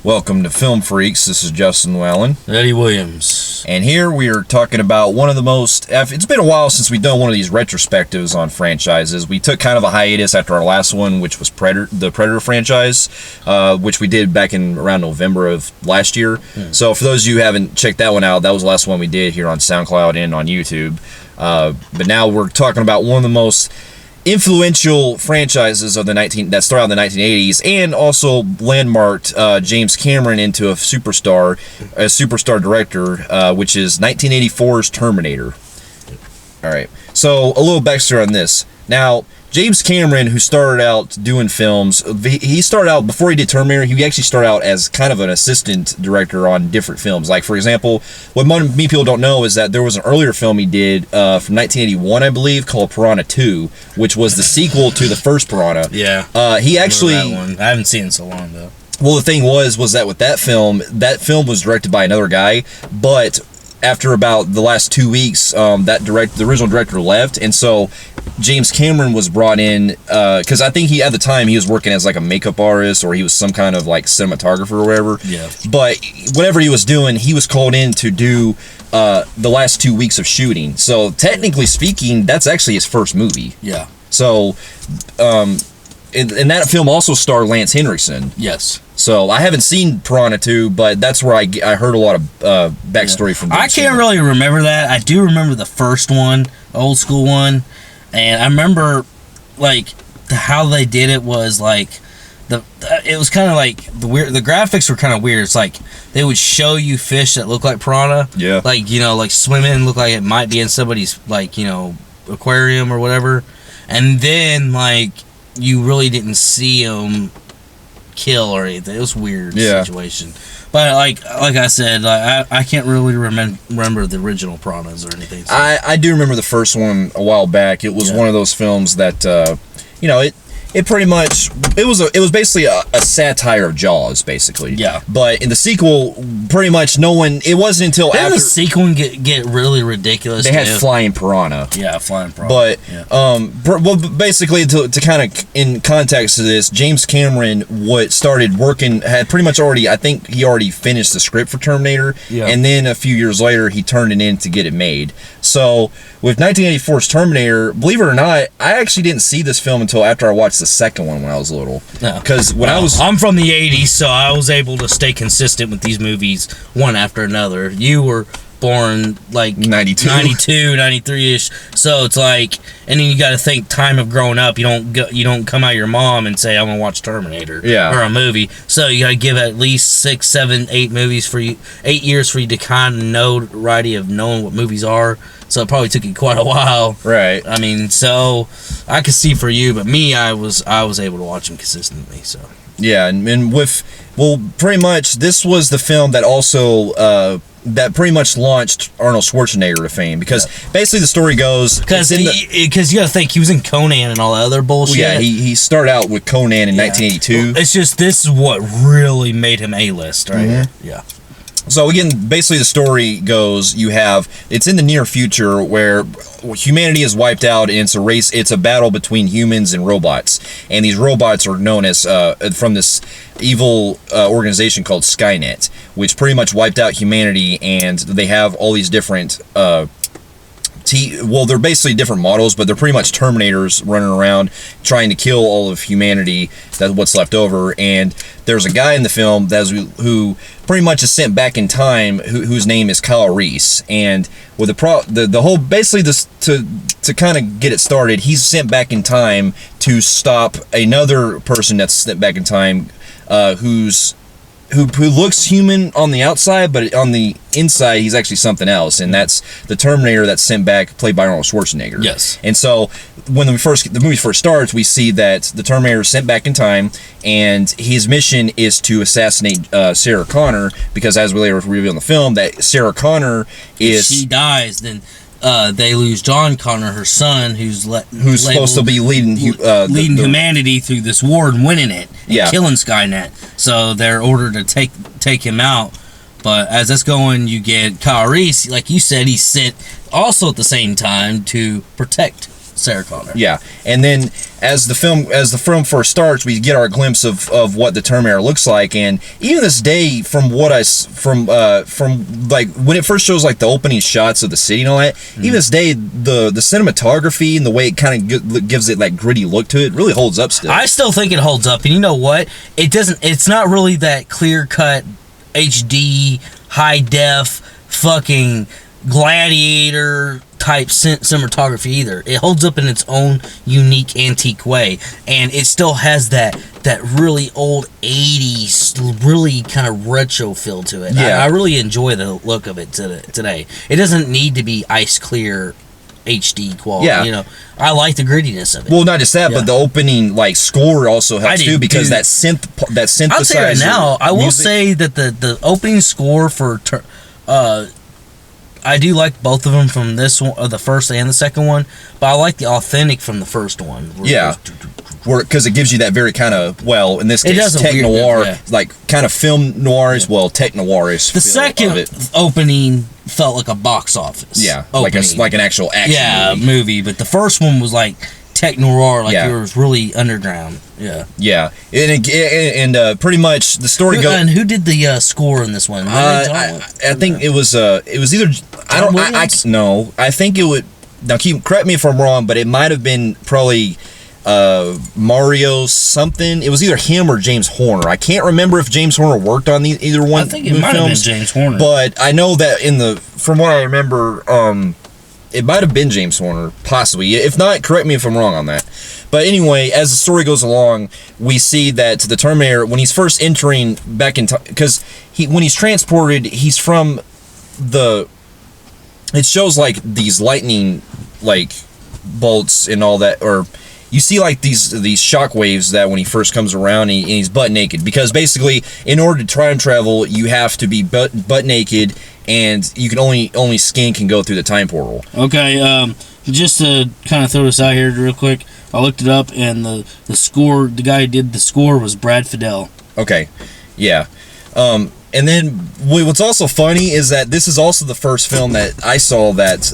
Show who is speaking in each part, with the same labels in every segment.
Speaker 1: Welcome to Film Freaks. This is Justin Llewellyn.
Speaker 2: Eddie Williams.
Speaker 1: And here we are talking about one of the most... It's been a while since we've done one of these retrospectives on franchises. We took kind of a hiatus after our last one, which was the Predator franchise, which we did back in around November of last year. So for those of you who haven't checked that one out, that was the last one we did here on SoundCloud and on YouTube. But now we're talking about one of the most influential franchises of that started in the 1980s, and also landmarked James Cameron into a superstar director, which is 1984's Terminator. All right, so a little backstory on this. Now, James Cameron, who started out doing films, he started out, before he did Terminator, he actually started out as kind of an assistant director on different films. Like, for example, what many people don't know is that there was an earlier film he did from 1981, I believe, called Piranha 2, which was the sequel to the first Piranha.
Speaker 2: Yeah.
Speaker 1: He actually...
Speaker 2: that one. I haven't seen it in so long, though.
Speaker 1: Well, the thing was that with that film was directed by another guy, but after about the last 2 weeks, the original director left, and so James Cameron was brought in because I think at the time he was working as like a makeup artist, or he was some kind of like cinematographer or whatever.
Speaker 2: Yeah.
Speaker 1: But whatever he was doing, he was called in to do the last 2 weeks of shooting. So technically speaking, that's actually his first movie.
Speaker 2: Yeah.
Speaker 1: So, and that film also starred Lance Henriksen.
Speaker 2: Yes.
Speaker 1: So I haven't seen Piranha 2, but that's where I heard a lot of backstory from.
Speaker 2: I can't really remember that. I do remember the first one, the old school one, and I remember like how they did it was like it was kind of like the graphics were kind of weird. It's like they would show you fish that look like piranha,
Speaker 1: yeah,
Speaker 2: like like swimming, look like it might be in somebody's like aquarium or whatever, and then like you really didn't see them kill or anything. It was a weird situation. But like I said, I can't really remember the original Piranhas or anything. So.
Speaker 1: I do remember the first one a while back. It was one of those films that it pretty much it was basically a satire of Jaws, basically.
Speaker 2: Yeah.
Speaker 1: But in the sequel, pretty much it wasn't until after
Speaker 2: the sequel get really ridiculous.
Speaker 1: They had flying piranha.
Speaker 2: Yeah, flying piranha.
Speaker 1: But basically to kind of in context to this, James Cameron started working, had pretty much already, I think he already finished the script for Terminator, and then a few years later he turned it in to get it made. So with 1984's Terminator, believe it or not, I actually didn't see this film until after I watched the second one when I was little. Because
Speaker 2: I'm from the 80s, so I was able to stay consistent with these movies one after another. You were born like 92, 93ish, so it's like, and then you got to think time of growing up. You don't come out of your mom and say I'm gonna watch Terminator or a movie. So you got to give at least 6, 7, 8 movies for you, 8 years for you to kind of know the variety of knowing what movies are. So it probably took you quite a while,
Speaker 1: right?
Speaker 2: I mean, so I could see for you, but me, I was able to watch them consistently. So
Speaker 1: yeah, and pretty much this was the film that also that pretty much launched Arnold Schwarzenegger to fame, because basically the story goes
Speaker 2: because you got to think he was in Conan and all that other bullshit.
Speaker 1: Yeah, he started out with Conan in 1982.
Speaker 2: It's just this is what really made him A-list right here. Yeah.
Speaker 1: So again, basically the story goes, it's in the near future where humanity is wiped out, and it's a battle between humans and robots. And these robots are known as, from this evil organization called Skynet, which pretty much wiped out humanity, and they have all these different, they're basically different models, but they're pretty much Terminators running around trying to kill all of humanity, that's what's left over. And there's a guy in the film who pretty much is sent back in time, whose name is Kyle Reese. And with the whole, basically this, to kind of get it started, he's sent back in time to stop another person that's sent back in time, who looks human on the outside, but on the inside he's actually something else, and that's the Terminator that's sent back, played by Arnold Schwarzenegger.
Speaker 2: Yes. And
Speaker 1: so when the movie first starts, we see that the Terminator is sent back in time, and his mission is to assassinate Sarah Connor, because as we later reveal in the film, that Sarah Connor is...
Speaker 2: If she dies, then they lose John Connor, her son, who's
Speaker 1: supposed to be leading
Speaker 2: humanity through this war and winning it, and killing Skynet. So they're ordered to take him out. But as that's going, you get Kyle Reese, like you said, he's sent also at the same time to protect Sarah Connor.
Speaker 1: Yeah, and then as the film first starts, we get our glimpse of what the Terminator looks like, and even this day, from like when it first shows like the opening shots of the city and all that, even this day, the cinematography and the way it kind of gives it that gritty look to it really holds up still.
Speaker 2: I still think it holds up, and you know what? It doesn't. It's not really that clear cut HD high def fucking Gladiator type cinematography either. It holds up in its own unique antique way, and it still has that really old 80s really kind of retro feel to it.
Speaker 1: Yeah.
Speaker 2: I really enjoy the look of it today. It doesn't need to be ice clear HD quality.
Speaker 1: Yeah.
Speaker 2: You know, I like the grittiness of it.
Speaker 1: Well, not just that, but the opening like score also helps too, because that synthesizer.
Speaker 2: I'll say right now, I will
Speaker 1: music.
Speaker 2: say that the opening score for I do like both of them from this one, the first and the second one, but I like the authentic from the first one.
Speaker 1: Yeah, because it gives you that very kind of, well, in this case, tech noir, like kind of film noir as well, tech noirish.
Speaker 2: The second opening felt like a box office.
Speaker 1: Yeah, like an actual action
Speaker 2: movie, but the first one was like tech noir, like it was really underground. Yeah,
Speaker 1: and pretty much the story goes.
Speaker 2: And who did the score in this one?
Speaker 1: I think it was either I think it would. Now correct me if I'm wrong, but it might have been probably Mario something. It was either him or James Horner. I can't remember if James Horner worked on either one.
Speaker 2: I think it might have been James Horner,
Speaker 1: but I know that from what I remember, it might have been James Horner, possibly. If not, correct me if I'm wrong on that. But anyway, as the story goes along, we see that the Terminator, when he's first entering back in time, because when he's transported, he's from it shows like these lightning like bolts and all that, or you see like these shock waves that when he first comes around and he's butt naked, because basically in order to time travel you have to be butt naked, and you can only skin can go through the time portal.
Speaker 2: Okay, just to kind of throw this out here real quick, I looked it up, and the score, the guy who did the score was Brad Fiedel.
Speaker 1: Okay, yeah. And then what's also funny is that this is also the first film that I saw that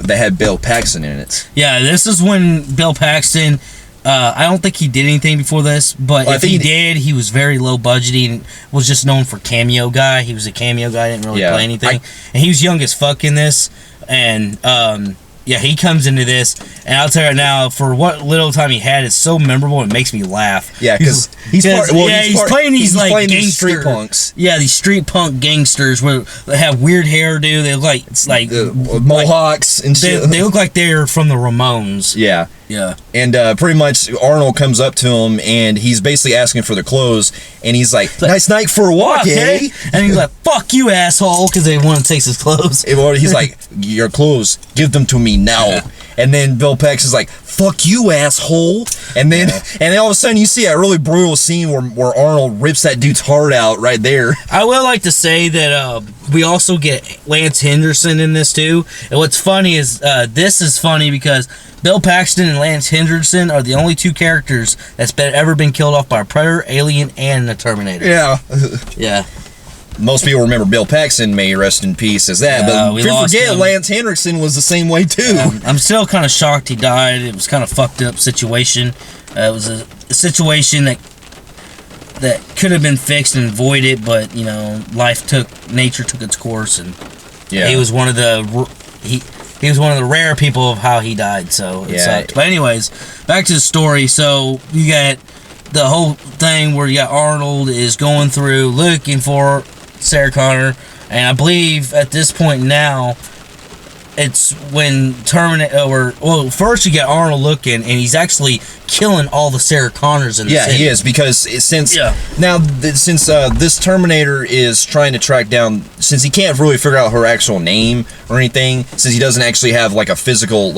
Speaker 1: had Bill Paxton in it. Yeah,
Speaker 2: this is when Bill Paxton. I don't think he did anything before this, but if he did, he was very low budgeting and was just known for cameo guy. He was a cameo guy, didn't really play anything, and he was young as fuck in this. And he comes into this, and I'll tell you right now, for what little time he had, it's so memorable. It makes me laugh.
Speaker 1: Yeah, because he's
Speaker 2: playing these
Speaker 1: these street punks.
Speaker 2: Yeah, these street punk gangsters where they have weird hairdo. They look like
Speaker 1: mohawks and shit.
Speaker 2: They look like they're from the Ramones.
Speaker 1: Yeah.
Speaker 2: Yeah.
Speaker 1: And pretty much Arnold comes up to him, and he's basically asking for the clothes, and he's like, nice night for a walk, eh?
Speaker 2: And he's like, fuck you, asshole, because they want to take his clothes.
Speaker 1: He's like, your clothes, give them to me now. Yeah. And then Bill Pax is like, fuck you, asshole. And then all of a sudden you see a really brutal scene where Arnold rips that dude's heart out right there.
Speaker 2: I would like to say that we also get Lance Henderson in this too. And what's funny is this is funny because Bill Paxton and Lance Henderson are the only two characters that's ever been killed off by a Predator, Alien, and the Terminator.
Speaker 1: Yeah.
Speaker 2: Yeah.
Speaker 1: Most people remember Bill Paxton, may rest in peace, as that. But we forget Lance Henriksen was the same way too.
Speaker 2: I'm still kind of shocked he died. It was kind of fucked up situation. It was a situation that could have been fixed and avoided, but you know, nature took its course, and he was one of the he was one of the rare people of how he died. So it sucked. But anyways, back to the story. So you got the whole thing where you got Arnold is going through looking for Sarah Connor, and I believe at this point now it's when Terminator, first you get Arnold looking, and he's actually killing all the Sarah Connors in the city.
Speaker 1: He is, because since this Terminator is trying to track down, since he can't really figure out her actual name or anything, since he doesn't actually have like a physical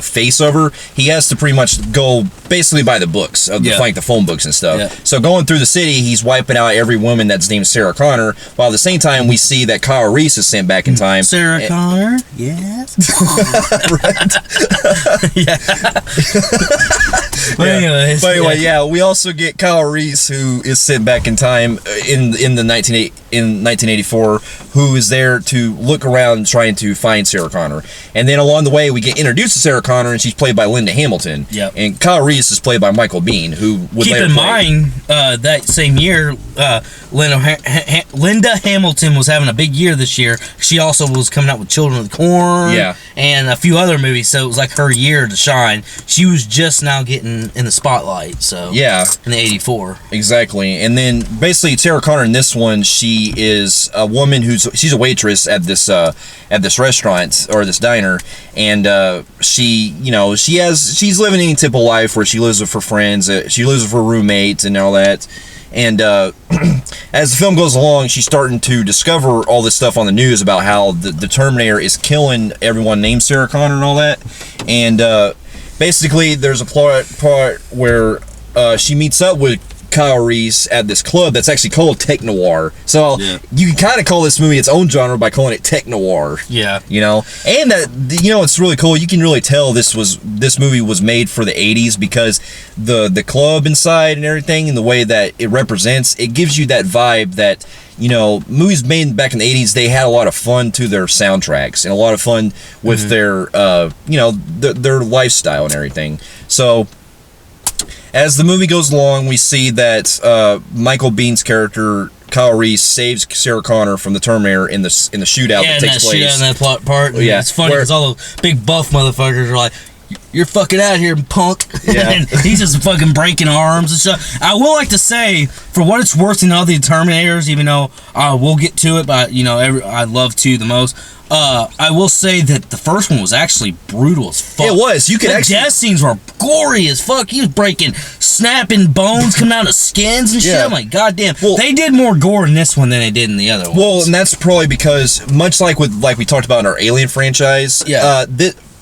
Speaker 1: face of her, he has to pretty much go basically by the books of like the phone books and stuff. So going through the city, he's wiping out every woman that's named Sarah Connor, while at the same time we see that Kyle Reese is sent back in time.
Speaker 2: Sarah Connor? Yes.
Speaker 1: Right.
Speaker 2: Anyways,
Speaker 1: but anyway, yeah, we also get Kyle Reese, who is sent back in time in 1984, who is there to look around trying to find Sarah Connor. And then along the way, we get introduced to Sarah Connor, and she's played by Linda Hamilton.
Speaker 2: Yep.
Speaker 1: And Kyle Reese is played by Michael Biehn, who would
Speaker 2: keep
Speaker 1: later
Speaker 2: in
Speaker 1: play.
Speaker 2: mind that same year, Linda Hamilton was having a big year this year. She also was coming out with Children of the Corn, and a few other movies. So it was like her year to shine. She was just now getting in the spotlight. So
Speaker 1: yeah,
Speaker 2: in the '84,
Speaker 1: exactly. And then basically Sarah Connor in this one, she is a woman she's a waitress at this restaurant or this diner, and she's living any typical life where she lives with her friends, she lives with her roommates and all that. And as the film goes along, she's starting to discover all this stuff on the news about how the Terminator is killing everyone named Sarah Connor and all that. And basically, there's a part where she meets up with Kyle Reese at this club that's actually called Tech Noir. So you can kind of call this movie its own genre by calling it Tech Noir.
Speaker 2: Yeah.
Speaker 1: And it's really cool. You can really tell this movie was made for the 80s because the club inside and everything and the way that it represents, it gives you that vibe that movies made back in the 80s, they had a lot of fun to their soundtracks and a lot of fun with their their lifestyle and everything. So as the movie goes along, we see that Michael Biehn's character Kyle Reese saves Sarah Connor from the Terminator in the shootout that takes place.
Speaker 2: Yeah, in that plot part. And it's funny because all those big buff motherfuckers are like, "You're fucking out here, punk!"
Speaker 1: Yeah.
Speaker 2: And he's just fucking breaking arms and stuff. I will like to say, for what it's worth, in all the Terminators, even though we'll get to it, but I love 2 the most. I will say that the first one was actually brutal as fuck.
Speaker 1: It was. The death
Speaker 2: scenes were gory as fuck. He was snapping bones coming out of skins and shit. I'm like, goddamn. Well, they did more gore in this one than they did in the other ones.
Speaker 1: Well, and that's probably because, much like we talked about in our Alien franchise,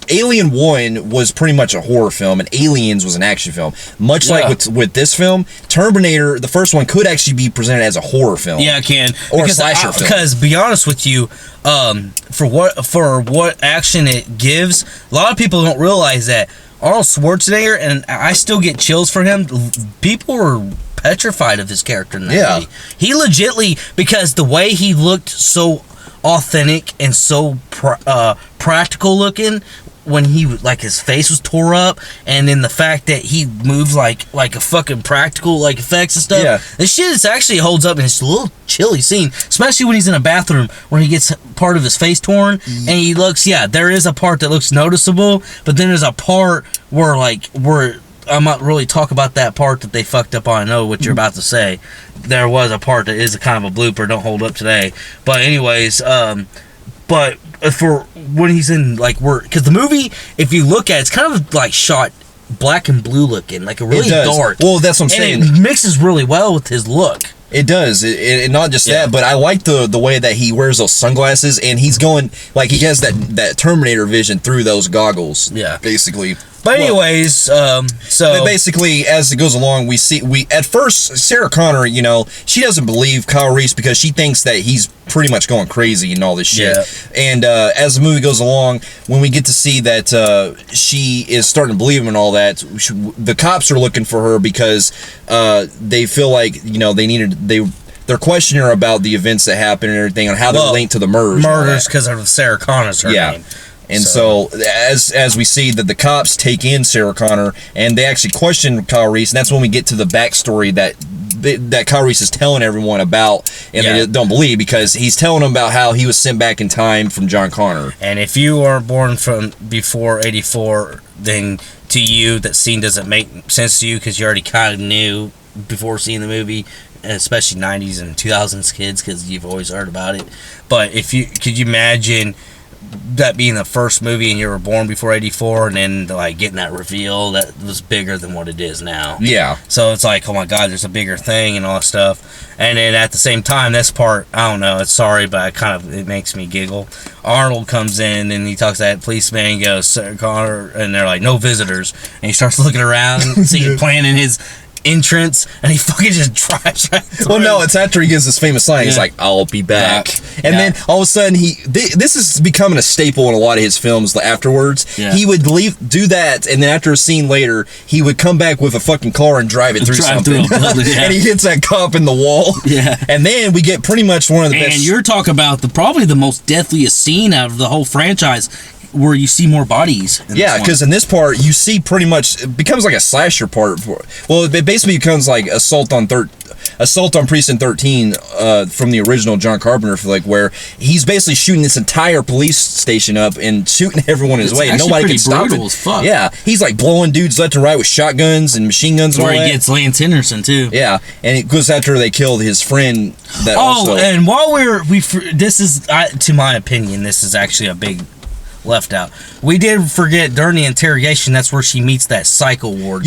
Speaker 1: Alien 1 was pretty much a horror film, and Aliens was an action film. Much like with this film, Terminator, the first one, could actually be presented as a horror film.
Speaker 2: Yeah, it can.
Speaker 1: Or a slasher film.
Speaker 2: Because, be honest with you, for what action it gives, a lot of people don't realize that Arnold Schwarzenegger, and I still get chills for him, people were petrified of his character in that movie. He legitly, because the way he looked so authentic and so practical looking, when his face was tore up, and then the fact that he moves like a fucking practical effects and stuff.
Speaker 1: Yeah.
Speaker 2: This shit actually holds up, and it's a little chilly scene, especially when he's in a bathroom where he gets part of his face torn, and he looks. Yeah, there is a part that looks noticeable, but then there's a part where I'm not really talk about that part that they fucked up on. I know what you're about to say. There was a part that is a kind of a blooper. Don't hold up today. But anyways, but for when he's in because the movie, if you look at it, it's kind of shot black and blue looking, like a really dark.
Speaker 1: Well, that's what I'm saying.
Speaker 2: And it mixes really well with his look.
Speaker 1: It does. It not just that, but I like the way that he wears those sunglasses, and he's going he has that Terminator vision through those goggles. Yeah, basically.
Speaker 2: But anyways, so
Speaker 1: basically, as it goes along, we at first Sarah Connor, she doesn't believe Kyle Reese because she thinks that he's pretty much going crazy and all this shit. Yeah. And as the movie goes along, when we get to see that she is starting to believe him and all that, the cops are looking for her because they feel like they're questioning her about the events that happened and everything, and how they're linked to the murders.
Speaker 2: Murders because of Sarah Connor's her name.
Speaker 1: And so as we see that the cops take in Sarah Connor and they actually question Kyle Reese, and that's when we get to the backstory that Kyle Reese is telling everyone about, and they don't believe because he's telling them about how he was sent back in time from John Connor.
Speaker 2: And if you are born from before '84, then to you that scene doesn't make sense to you because you already kind of knew before seeing the movie, especially '90s and 2000s kids, because you've always heard about it. But could you imagine that being the first movie and you were born before '84, and then getting that reveal that was bigger than what it is now?
Speaker 1: Yeah.
Speaker 2: So it's oh my god, there's a bigger thing and all that stuff. And then at the same time, this part, I don't know, it's sorry, but it makes me giggle. Arnold comes in and he talks to that policeman and goes, "Sarah Connor," and they're like, "No visitors." And he starts looking around and seeing planning entrance, and he fucking just drives right through.
Speaker 1: Well, no, it's after he gives this famous line. He's like, "I'll be back," and then all of a sudden this is becoming a staple in a lot of his films. Afterwards, he would do that, and then after a scene later, he would come back with a fucking car and drive it through something, and he hits that cop in the wall. And then we get pretty much one of the best.
Speaker 2: And you're talking about probably the most deadliest scene out of the whole franchise, where you see more bodies.
Speaker 1: Because in this part, you see pretty much, it becomes like a slasher part. Well, it basically becomes like Assault on Precinct 13 from the original John Carpenter flick, where he's basically shooting this entire police station up and shooting everyone in his way, and nobody can stop it.
Speaker 2: As fuck.
Speaker 1: Yeah, he's like blowing dudes left and right with shotguns and machine guns.
Speaker 2: Where he gets Lance Henderson too.
Speaker 1: Yeah, and it goes after they killed his friend.
Speaker 2: And while this is, to my opinion, this is actually a big left out. We did forget during the interrogation, that's where she meets that psycho ward.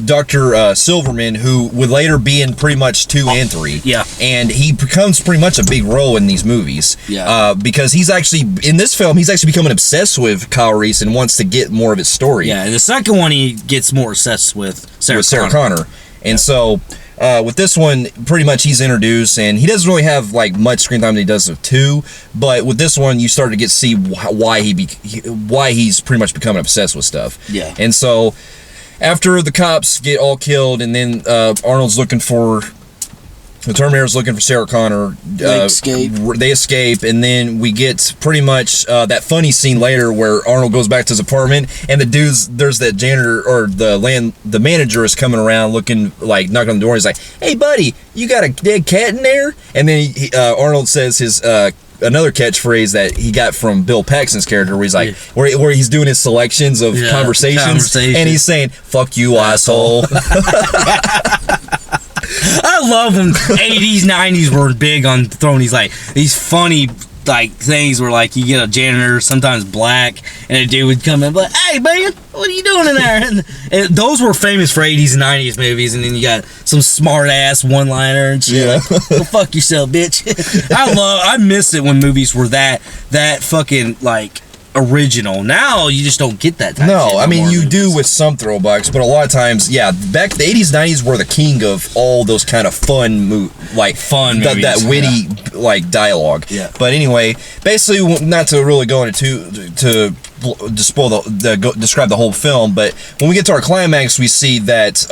Speaker 1: Dr. Silverman, who would later be in pretty much 2 and 3.
Speaker 2: Yeah.
Speaker 1: And he becomes pretty much a big role in these movies.
Speaker 2: Yeah.
Speaker 1: Because he's actually, in this film, he's actually becoming obsessed with Kyle Reese and wants to get more of his story.
Speaker 2: Yeah, and the second one, he gets more obsessed with Sarah
Speaker 1: Connor. And so, with this one, pretty much he's introduced, and he doesn't really have like much screen time that he does with 2. But with this one, you start to get to see why he's pretty much becoming obsessed with stuff.
Speaker 2: Yeah.
Speaker 1: And so, after the cops get all killed, and then Arnold's looking for. The Terminator's looking for Sarah Connor.
Speaker 2: They
Speaker 1: escape, and then we get pretty much that funny scene later where Arnold goes back to his apartment, and there's that janitor or the manager is coming around looking like knocking on the door. He's like, "Hey, buddy, you got a dead cat in there?" And then Arnold says his another catchphrase that he got from Bill Paxton's character, where he's like, where he's doing his selections of conversations, and he's saying, "Fuck you, asshole."
Speaker 2: I love when 80s, 90s were big on throwing these funny things where you get a janitor, sometimes black, and a dude would come in like, "Hey man, what are you doing in there?" And those were famous for 80s and 90s movies, and then you got some smart ass one-liner and shit.
Speaker 1: Yeah.
Speaker 2: Go fuck yourself, bitch. I miss it when movies were that fucking original. Now you just don't get that type of shit.
Speaker 1: I mean you do with some throwbacks, but a lot of times, back the 80s, 90s were the king of all those kind of fun movies, that witty dialogue.
Speaker 2: Yeah.
Speaker 1: But anyway, basically, not to really go into to describe the whole film, but when we get to our climax, we see that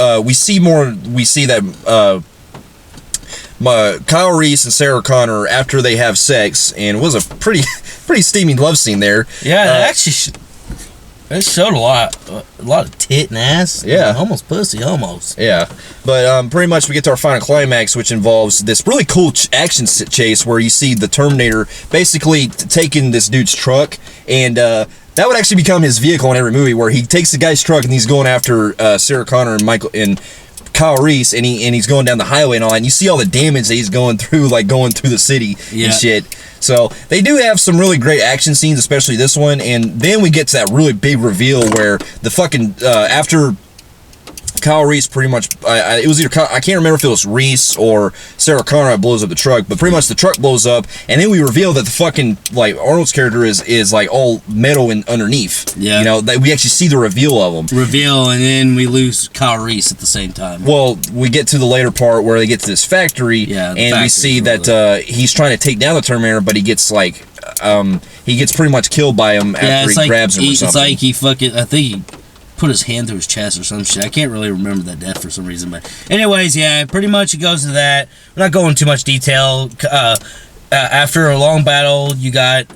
Speaker 1: Kyle Reese and Sarah Connor, after they have sex, and it was a pretty steamy love scene there.
Speaker 2: Yeah, it showed a lot of tit and ass.
Speaker 1: Yeah,
Speaker 2: almost pussy, almost.
Speaker 1: Yeah, but pretty much we get to our final climax, which involves this really cool action chase where you see the Terminator basically taking this dude's truck, and that would actually become his vehicle in every movie, where he takes the guy's truck and he's going after Sarah Connor and Michael and Kyle Reese, and he's going down the highway and all that, and you see all the damage that he's going through, going through the city and shit. So they do have some really great action scenes, especially this one, and then we get to that really big reveal where the fucking after Kyle Reese pretty much, it was either, I can't remember if it was Reese or Sarah Connor that blows up the truck, but pretty much the truck blows up, and then we reveal that the fucking, Arnold's character is all metal and underneath.
Speaker 2: Yeah.
Speaker 1: That we actually see the reveal of him.
Speaker 2: And then we lose Kyle Reese at the same time.
Speaker 1: Well, we get to the later part where they get to this factory, and we see that he's trying to take down the Terminator, but he gets he gets pretty much killed by him after he grabs him or something.
Speaker 2: It's like I think he put his hand through his chest or some shit. I can't really remember that death for some reason, but anyways, pretty much it goes to that. We're not going into much detail. After a long battle, you got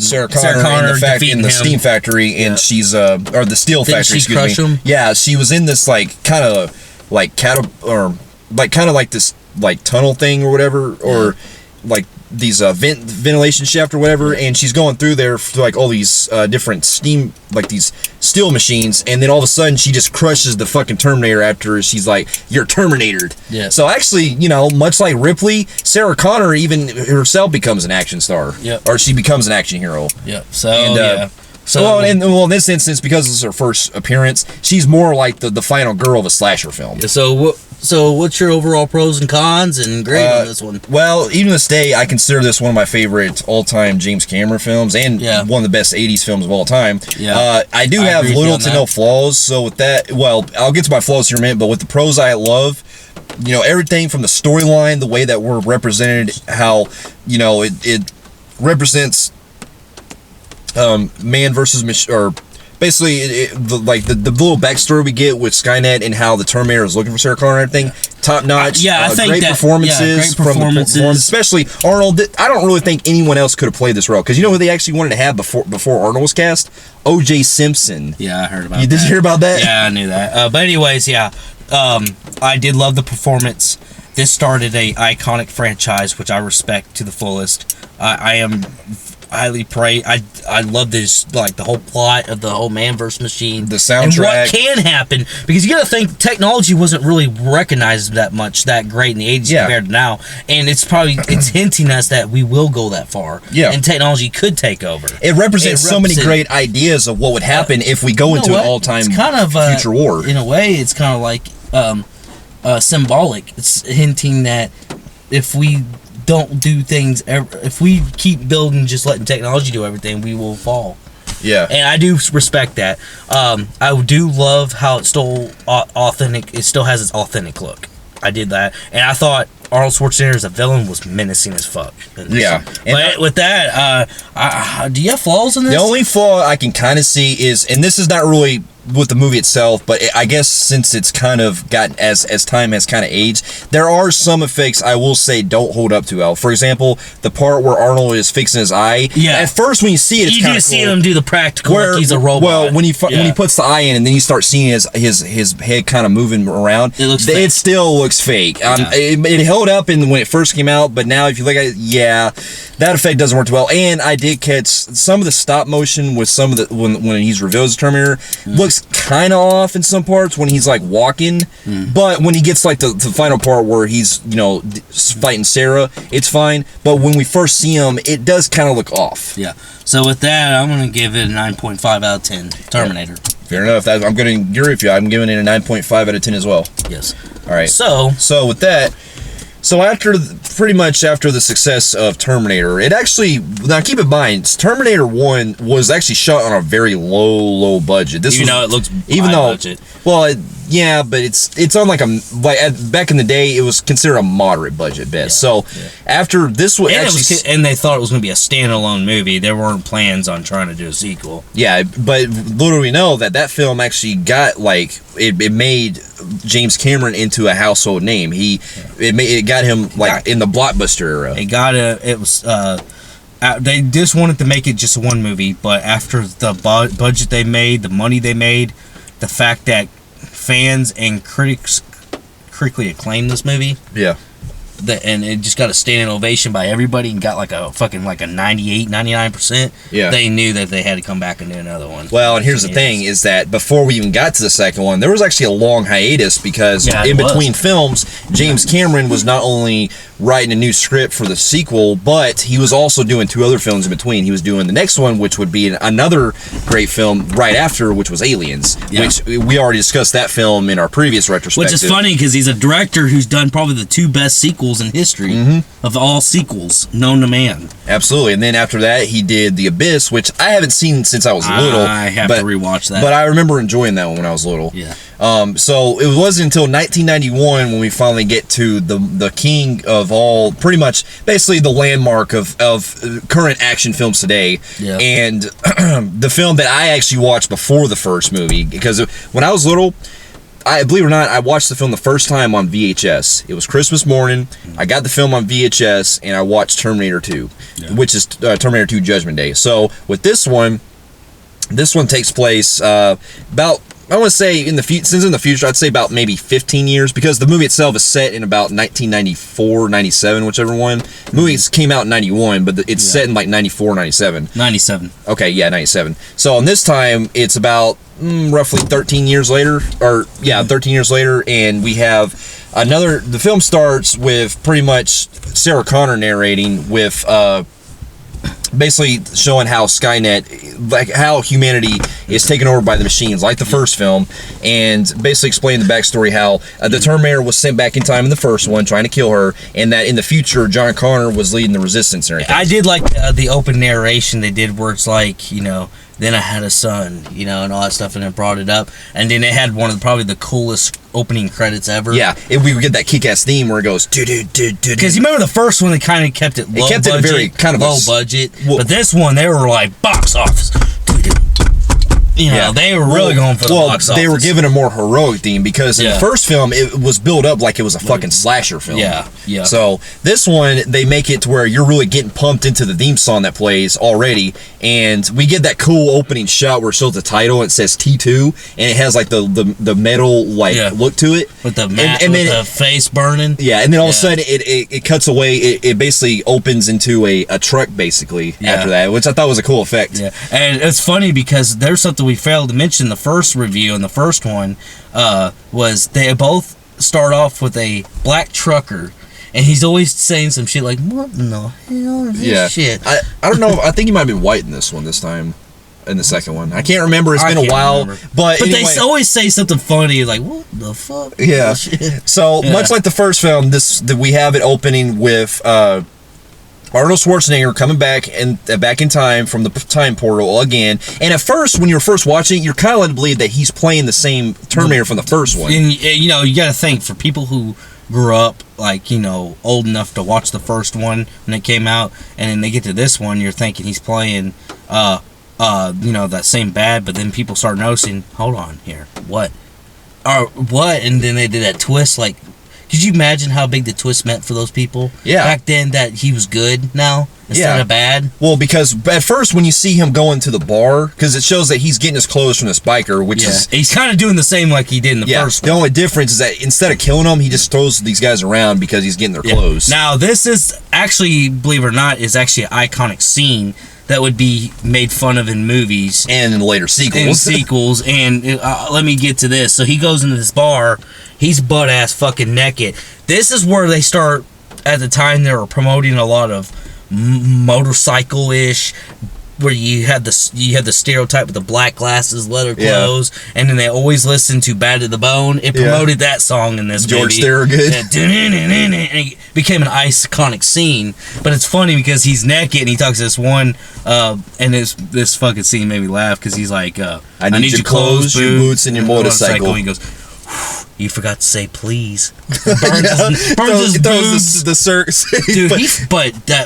Speaker 1: Sarah Connor in the steam factory, and she's or the steel factory.
Speaker 2: Didn't she crush him?
Speaker 1: Yeah, she was in this kind of this tunnel thing or whatever, or these ventilation shaft or whatever, and she's going through there for all these different steam, these steel machines, and then all of a sudden she just crushes the fucking Terminator after she's like, "You're Terminatored."
Speaker 2: Yeah.
Speaker 1: So actually, much like Ripley, Sarah Connor even herself becomes an action star.
Speaker 2: Yep.
Speaker 1: Or she becomes an action hero.
Speaker 2: Yep. So So,
Speaker 1: in this instance, because it's her first appearance, she's more like the final girl of a slasher film.
Speaker 2: So what's your overall pros and cons and grade on this one?
Speaker 1: Well, even to this day, I consider this one of my favorite all-time James Cameron films and one of the best 80s films of all time.
Speaker 2: Yeah.
Speaker 1: I do have little to no flaws, so with that, well, I'll get to my flaws here in a minute, but with the pros I love, everything from the storyline, the way that we're represented, how, it represents man versus machine, or basically the little backstory we get with Skynet and how the Terminator is looking for Sarah Connor and everything. Top notch.
Speaker 2: I think
Speaker 1: great performances from the performance, especially Arnold. I don't really think anyone else could have played this role, because who they actually wanted to have before Arnold was cast? O.J. Simpson.
Speaker 2: Yeah, I heard about that.
Speaker 1: Did you hear about that?
Speaker 2: Yeah, I knew that. But anyways, I did love the performance. This started a iconic franchise, which I respect to the fullest. I am highly praised. I love this, like the whole plot of the whole man versus machine,
Speaker 1: the soundtrack,
Speaker 2: and what can happen, because you got to think technology wasn't really recognized that great in the 80s compared to now, and it's hinting us that we will go that far, and technology could take over.
Speaker 1: It represents so many great ideas of what would happen if we go into an all-time future war.
Speaker 2: In a way, it's kind of like symbolic. It's hinting that if we don't do things, if we keep building, just letting technology do everything, we will fall.
Speaker 1: Yeah.
Speaker 2: And I do respect that. I do love how it's still authentic. It still has its authentic look. I did that. And I thought Arnold Schwarzenegger as a villain was menacing as fuck.
Speaker 1: Yeah.
Speaker 2: But with that, do you have flaws in this?
Speaker 1: The only flaw I can kind of see is, and this is not really with the movie itself, but I guess since it's kind of gotten, as time has kind of aged, there are some effects I will say don't hold up too well. For example, the part where Arnold is fixing his eye. Yeah. At first, when you see it, it's kind of cool.
Speaker 2: You do see him do the practical, like he's a robot.
Speaker 1: Well, when he puts the eye in, and then you start seeing his head kind of moving around, it still looks fake. It held up when it first came out, but now if you look at it, that effect doesn't work too well. And I did catch some of the stop motion with some of the when he's revealed as Terminator looks kind of off in some parts when he's like walking, but when he gets like the final part where he's fighting Sarah, it's fine. But when we first see him, it does kind of look off.
Speaker 2: Yeah. So with that, I'm gonna give it a 9.5 out of 10. Terminator.
Speaker 1: Fair enough. I'm going to agree with you. I'm giving it a 9.5 out of 10 as well.
Speaker 2: Yes.
Speaker 1: All right.
Speaker 2: So
Speaker 1: with that. So pretty much after the success of Terminator, it actually, now keep in mind, Terminator 1 was actually shot on a very low budget.
Speaker 2: It looks budget.
Speaker 1: Well, but it's on back in the day, it was considered a moderate budget best. So after this was
Speaker 2: and they thought it was going to be a standalone movie. There weren't plans on trying to do a sequel.
Speaker 1: Yeah, but little do we know that film actually got it made James Cameron into a household name. It got him in the blockbuster era.
Speaker 2: They just wanted to make it just one movie, but after the budget they made, the money they made, the fact that fans and critics critically acclaimed this movie, and it just got a standing ovation by everybody and got a 98, 99%. They knew that they had to come back and do another one.
Speaker 1: Well, and here's the thing, is that before we even got to the second one, there was actually a long hiatus, because in between films, James Cameron was not only writing a new script for the sequel, but he was also doing 2 other films in between. He was doing the next one, which would be another great film right after, which was Aliens, which we already discussed that film in our previous retrospective.
Speaker 2: Which is funny, because he's a director who's done probably the 2 best sequels in history of all sequels known to man.
Speaker 1: Absolutely. And then after that, he did The Abyss, which I haven't seen since I was little.
Speaker 2: I have to rewatch that.
Speaker 1: But I remember enjoying that one when I was little.
Speaker 2: Yeah.
Speaker 1: So it wasn't until 1991 when we finally get to the king of all, pretty much, basically the landmark of current action films today. Yeah. And the film that I actually watched before the first movie, because when I was little, believe it or not, I watched the film the first time on VHS. It was Christmas morning. I got the film on VHS, and I watched Terminator 2, which is Terminator 2 Judgment Day. So with this one takes place about, I want to say in the future, I'd say about maybe 15 years, because the movie itself is set in about 1994, 97, whichever one. The movie came out in 91, but it's set in 94, 97.
Speaker 2: 97.
Speaker 1: Okay, 97. So on this time, it's about roughly 13 years later, 13 years later, and we have the film starts with pretty much Sarah Connor narrating with basically showing how Skynet, like how humanity is taken over by the machines, like the first film, and basically explaining the backstory how the Terminator was sent back in time in the first one, trying to kill her, and that in the future, John Connor was leading the resistance and everything.
Speaker 2: I did like the open narration they did where it's like, you know, then I had a son, you know, and all that stuff, and it brought it up. And then it had one of probably the coolest opening credits ever.
Speaker 1: Yeah, we would get that kick-ass theme where it goes,
Speaker 2: because you remember the first one, they kind of kept it low budget. It kept it very kind of low budget. Well, but this one, they were like, box office. You know, they were really going for the box office.
Speaker 1: They were giving a more heroic theme because in the first film, it was built up like it was a fucking slasher film.
Speaker 2: Yeah.
Speaker 1: So this one, they make it to where you're really getting pumped into the theme song that plays already, and we get that cool opening shot where it shows the title and it says T2, and it has like the metal look to it
Speaker 2: with the the face burning.
Speaker 1: Yeah, and then all of a sudden it cuts away. It basically opens into a truck basically after that, which I thought was a cool effect.
Speaker 2: Yeah, and it's funny because there's something we failed to mention the first review, and the first one was they both start off with a black trucker, and he's always saying some shit like, what in the hell is this shit?
Speaker 1: I don't know. I think he might have been white in this one this time. In the second one, I can't remember. It's been a while, but anyway,
Speaker 2: they always say something funny like, "What the fuck?"
Speaker 1: Yeah. So much like the first film, we have it opening with Arnold Schwarzenegger coming back in time from the time portal again. And at first, when you're first watching, you're kind of led to believe that he's playing the same Terminator from the first one.
Speaker 2: And you know, you got to think for people who grew up like, you know, old enough to watch the first one when it came out, and then they get to this one, you're thinking he's playing you know, that same bad, but then people start noticing, hold on here, what? And then they did that twist, like, could you imagine how big the twist meant for those people?
Speaker 1: Yeah.
Speaker 2: Back then, that he was good now instead of bad?
Speaker 1: Well, because at first when you see him going to the bar, because it shows that he's getting his clothes from this biker, which is...
Speaker 2: He's kind of doing the same like he did in the first one.
Speaker 1: The only difference is that instead of killing them, he just throws these guys around because he's getting their clothes.
Speaker 2: Now, this is actually, believe it or not, is actually an iconic scene that would be made fun of in movies
Speaker 1: and in later sequels.
Speaker 2: And let me get to this. So he goes into this bar. He's butt ass fucking naked. This is where they start. At the time, they were promoting a lot of motorcycle-ish, where you had the stereotype with the black glasses, leather clothes, and then they always listened to "Bad to the Bone." It promoted that song in this
Speaker 1: George
Speaker 2: movie.
Speaker 1: Thorogood.
Speaker 2: And it became an iconic scene. But it's funny because he's naked and he talks to this one, and this fucking scene made me laugh because he's like, "I need your clothes,
Speaker 1: your boots, and your motorcycle."
Speaker 2: And he goes, "You forgot to say please." Burns his boobs.
Speaker 1: The circus.
Speaker 2: Dude,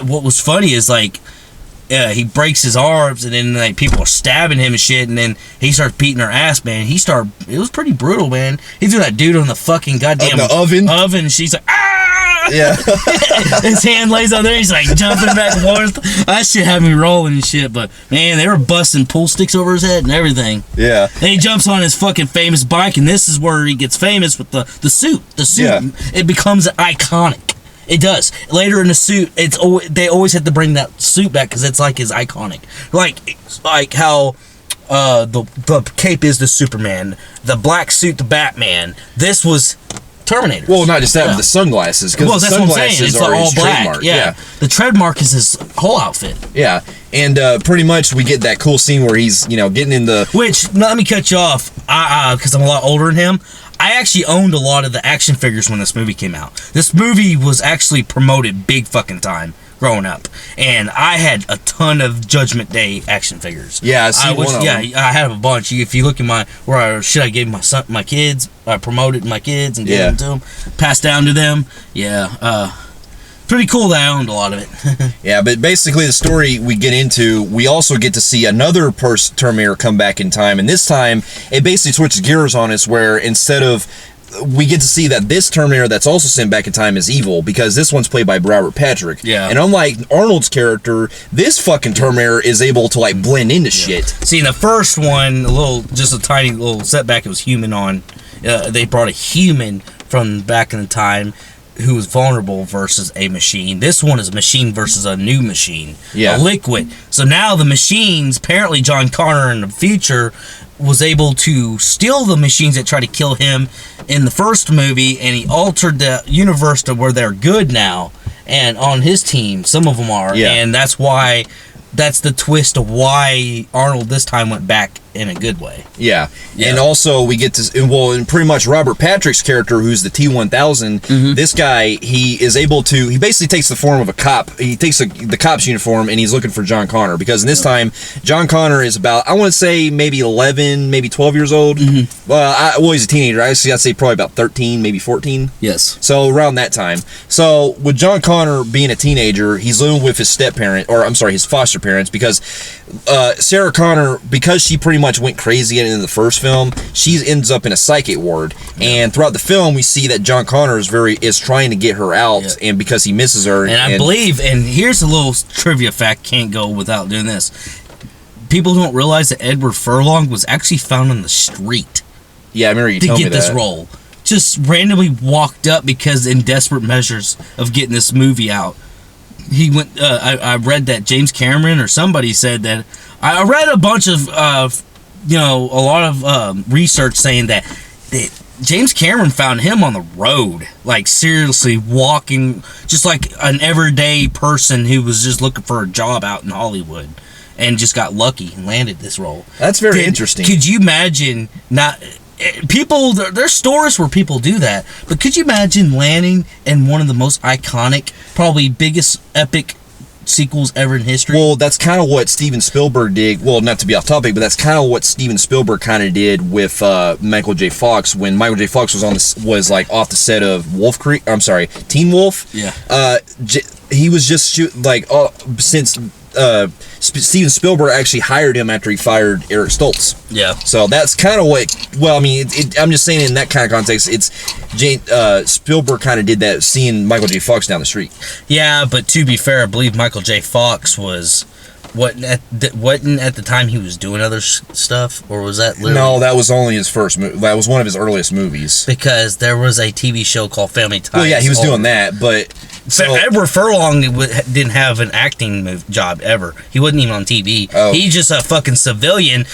Speaker 2: what was funny is like, he breaks his arms, and then like people are stabbing him and shit, and then he starts beating her ass, man. It was pretty brutal, man. He threw that dude on the fucking goddamn oven. She's like, ah!
Speaker 1: Yeah.
Speaker 2: His hand lays on there, he's like jumping back and forth. That shit had me rolling and shit, but man, they were busting pool sticks over his head and everything.
Speaker 1: Yeah.
Speaker 2: Then he jumps on his fucking famous bike, and this is where he gets famous with the suit. The suit, it becomes iconic. It does. Later in the suit, they always have to bring that suit back because it's like his iconic. Like how the cape is the Superman, the black suit the Batman. This was Terminator.
Speaker 1: Well, not just that, but the sunglasses.
Speaker 2: Well, that's what I'm saying. It's all black. Yeah. The trademark is his whole outfit.
Speaker 1: Yeah, and pretty much we get that cool scene where he's getting in the.
Speaker 2: Which let me cut you off, because I'm a lot older than him. I actually owned a lot of the action figures when this movie came out. This movie was actually promoted big fucking time growing up, and I had a ton of Judgment Day action figures.
Speaker 1: Yeah, I one of them.
Speaker 2: I had a bunch. If you look at I gave my kids, I promoted my kids and gave them to them, passed down to them. Yeah, pretty cool that I owned a lot of it.
Speaker 1: Yeah, but basically the story we get into, we also get to see another Terminator come back in time, and this time it basically switches gears on us where instead of we get to see that this Terminator that's also sent back in time is evil because this one's played by Robert Patrick.
Speaker 2: Yeah.
Speaker 1: And unlike Arnold's character, this fucking Terminator is able to blend into shit.
Speaker 2: See, in the first one, just a tiny little setback, it was human on. They brought a human from back in the time who was vulnerable versus a machine. This one is a machine versus a new machine.
Speaker 1: Yeah.
Speaker 2: A liquid. So now the machines, apparently John Connor in the future was able to steal the machines that tried to kill him in the first movie, and he altered the universe to where they're good now. and on his team, some of them are, and that's the twist of why Arnold this time went back in a good way.
Speaker 1: Yeah. And also we get to, and pretty much Robert Patrick's character, who's the T-1000, this guy, he basically takes the form of a cop. He takes the cop's uniform, and he's looking for John Connor, because in this time, John Connor is about, I want to say maybe 11, maybe 12 years old. Well, he's a teenager. I'd say probably about 13, maybe 14.
Speaker 2: Yes.
Speaker 1: So around that time. So with John Connor being a teenager, he's living with his his foster parents, because Sarah Connor, because she pretty much went crazy in the first film, she ends up in a psychic ward, and throughout the film we see that John Connor is trying to get her out, and because he misses her,
Speaker 2: and I believe, and here's a little trivia fact, can't go without doing this, people don't realize that Edward Furlong was actually found on the street.
Speaker 1: Yeah, I remember you told me that.
Speaker 2: To get this role, just randomly walked up because in desperate measures of getting this movie out. He went. I read that James Cameron or somebody said that. I read a bunch of, a lot of research saying that James Cameron found him on the road, like seriously walking, just like an everyday person who was just looking for a job out in Hollywood, and just got lucky and landed this role.
Speaker 1: That's very interesting.
Speaker 2: Could you imagine people, there's stories where people do that, but could you imagine landing in one of the most iconic, probably biggest epic sequels ever in history?
Speaker 1: Well, that's kind of what Steven Spielberg did. Well, not to be off topic, but that's kind of what Steven Spielberg kind of did with Michael J. Fox, when Michael J. Fox was like off the set of Teen Wolf.
Speaker 2: Yeah.
Speaker 1: He was just since Steven Spielberg actually hired him after he fired Eric Stoltz.
Speaker 2: Yeah.
Speaker 1: So that's kind of what. Well, I mean, I'm just saying in that kind of context, Spielberg kind of did that, seeing Michael J. Fox down the street.
Speaker 2: Yeah, but to be fair, I believe Michael J. Fox wasn't at the time he was doing other stuff, or was that literally?
Speaker 1: No, that was only his first movie. That was one of his earliest movies.
Speaker 2: Because there was a TV show called Family Ties.
Speaker 1: Well, yeah, he was doing that, but.
Speaker 2: Edward Furlong didn't have an acting job ever. He wasn't even on TV. He's just a fucking civilian.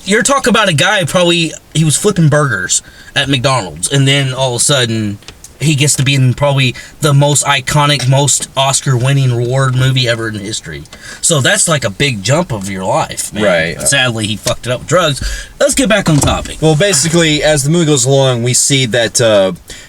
Speaker 2: You're talking about a guy, probably, he was flipping burgers at McDonald's, and then all of a sudden he gets to be in probably the most iconic, most Oscar-winning award movie ever in history. So that's like a big jump of your life, man.
Speaker 1: Right.
Speaker 2: Sadly, he fucked it up with drugs. Let's get back on topic.
Speaker 1: Well, basically, as the movie goes along, we see that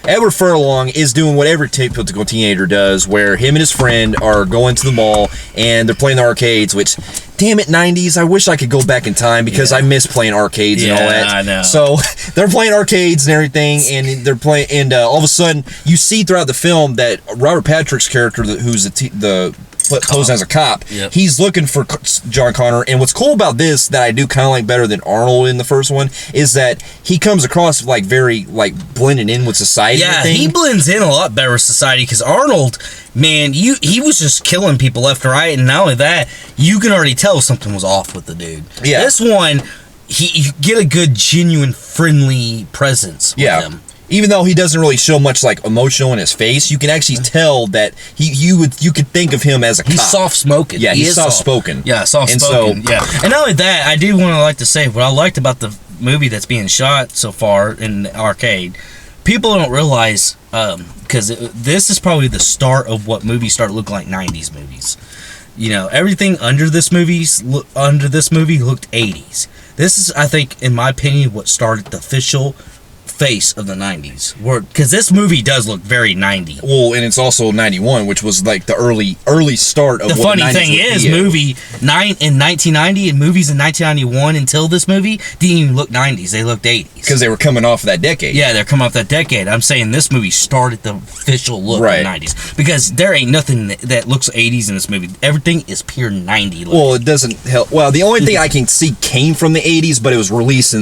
Speaker 1: Edward Furlong is doing what every typical teenager does, where him and his friend are going to the mall, and they're playing the arcades, which... Damn it, 90s, I wish I could go back in time, because I miss playing arcades and all that.
Speaker 2: I know.
Speaker 1: So, they're playing arcades and everything, and they're playing, and all of a sudden, you see throughout the film that Robert Patrick's character, who's the posing as a cop, he's looking for John Connor, and what's cool about this that I do kind of like better than Arnold in the first one is that he comes across like very blending in with society.
Speaker 2: Yeah, he blends in a lot better with society, because Arnold, man, he was just killing people left and right, and not only that, you can already tell something was off with the dude. Yeah. This one, you get a good, genuine, friendly presence with him. Even
Speaker 1: though he doesn't really show much emotional in his face, you can actually tell that you could think of him as a cop.
Speaker 2: He's soft-spoken.
Speaker 1: Yeah, he's soft-spoken.
Speaker 2: Yeah, soft-spoken. And not only that, I do want to say what I liked about the movie that's being shot so far in the arcade. People don't realize, because this is probably the start of what movies start looking like 90s movies. You know, everything under this movie looked 80s. This is, I think, in my opinion, what started the official face of the 90s, because this movie does look very 90.
Speaker 1: Well, and it's also 91, which was like the early start of
Speaker 2: the
Speaker 1: what
Speaker 2: funny
Speaker 1: the 90s
Speaker 2: thing is, movie in 1990 and movies in 1991 until this movie didn't even look 90s, they looked 80s,
Speaker 1: because they were coming off of that decade.
Speaker 2: Yeah, they're coming off that decade. I'm saying this movie started the official look of 90s, because there ain't nothing that looks 80s in this movie. Everything is pure 90 looking.
Speaker 1: Well, it doesn't help. Well, the only thing I can see came from the 80s, but it was released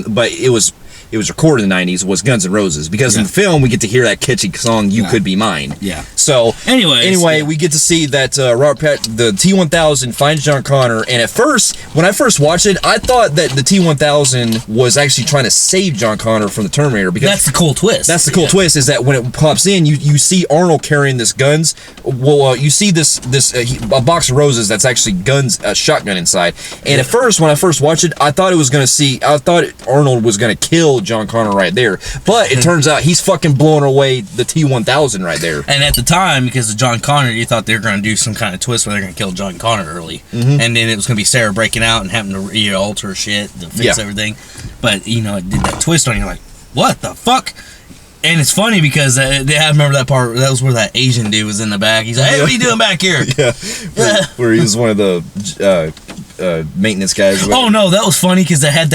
Speaker 1: it was recorded in the 90s, was Guns N' Roses, because in the film we get to hear that catchy song "You Could Be Mine."
Speaker 2: Yeah.
Speaker 1: So anyway, we get to see that the T-1000 finds John Connor, and at first, when I first watched it, I thought that the T-1000 was actually trying to save John Connor from the Terminator, because
Speaker 2: that's the cool twist.
Speaker 1: That's the cool twist, is that when it pops in, you see Arnold carrying this guns. Well, you see a box of roses that's actually guns, a shotgun inside. And at first, when I first watched it, I thought Arnold was going to kill John Connor right there. But it turns out he's fucking blowing away the T-1000 right there.
Speaker 2: And at the time, because of John Connor, you thought they were going to do some kind of twist where they're going to kill John Connor early. And then it was going to be Sarah breaking out and having to alter shit to fix everything. But, you know, it did that twist on you, like, what the fuck? And it's funny because I remember that part. That was where that Asian dude was in the back. He's like, "Hey, what are you doing back here?"
Speaker 1: Where he was one of the maintenance guys.
Speaker 2: Oh no, that was funny because I had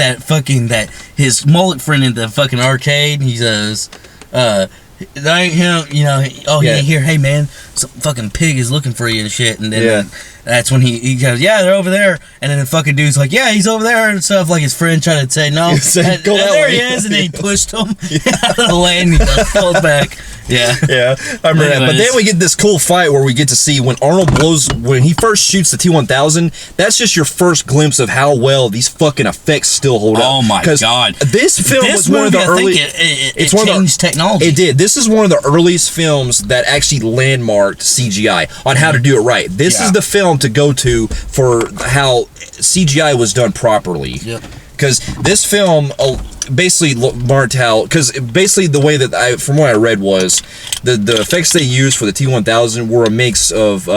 Speaker 2: his mullet friend in the fucking arcade. He says, "I ain't him, you know. Oh, yeah, here, hey man, some fucking pig is looking for you and shit." And then that's when he goes, "Yeah, they're over there." And then the fucking dude's like, "Yeah, he's over there," and stuff. Like his friend tried to say no.
Speaker 1: Go
Speaker 2: there he is, and then he pushed him out of the lane. And he pulled back. Yeah,
Speaker 1: I remember that. But then we get this cool fight where we get to see when Arnold when he first shoots the T-1000. That's just your first glimpse of how well these fucking effects still hold up.
Speaker 2: Oh my god!
Speaker 1: This film was one of the early.
Speaker 2: It changed technology.
Speaker 1: It did. This is one of the earliest films that actually landmarked CGI on how to do it right. This is the film to go to for how CGI was done properly.
Speaker 2: Yep.
Speaker 1: Because this film basically marked how, because basically the way that from what I read was the effects they used for the T-1000 were a mix of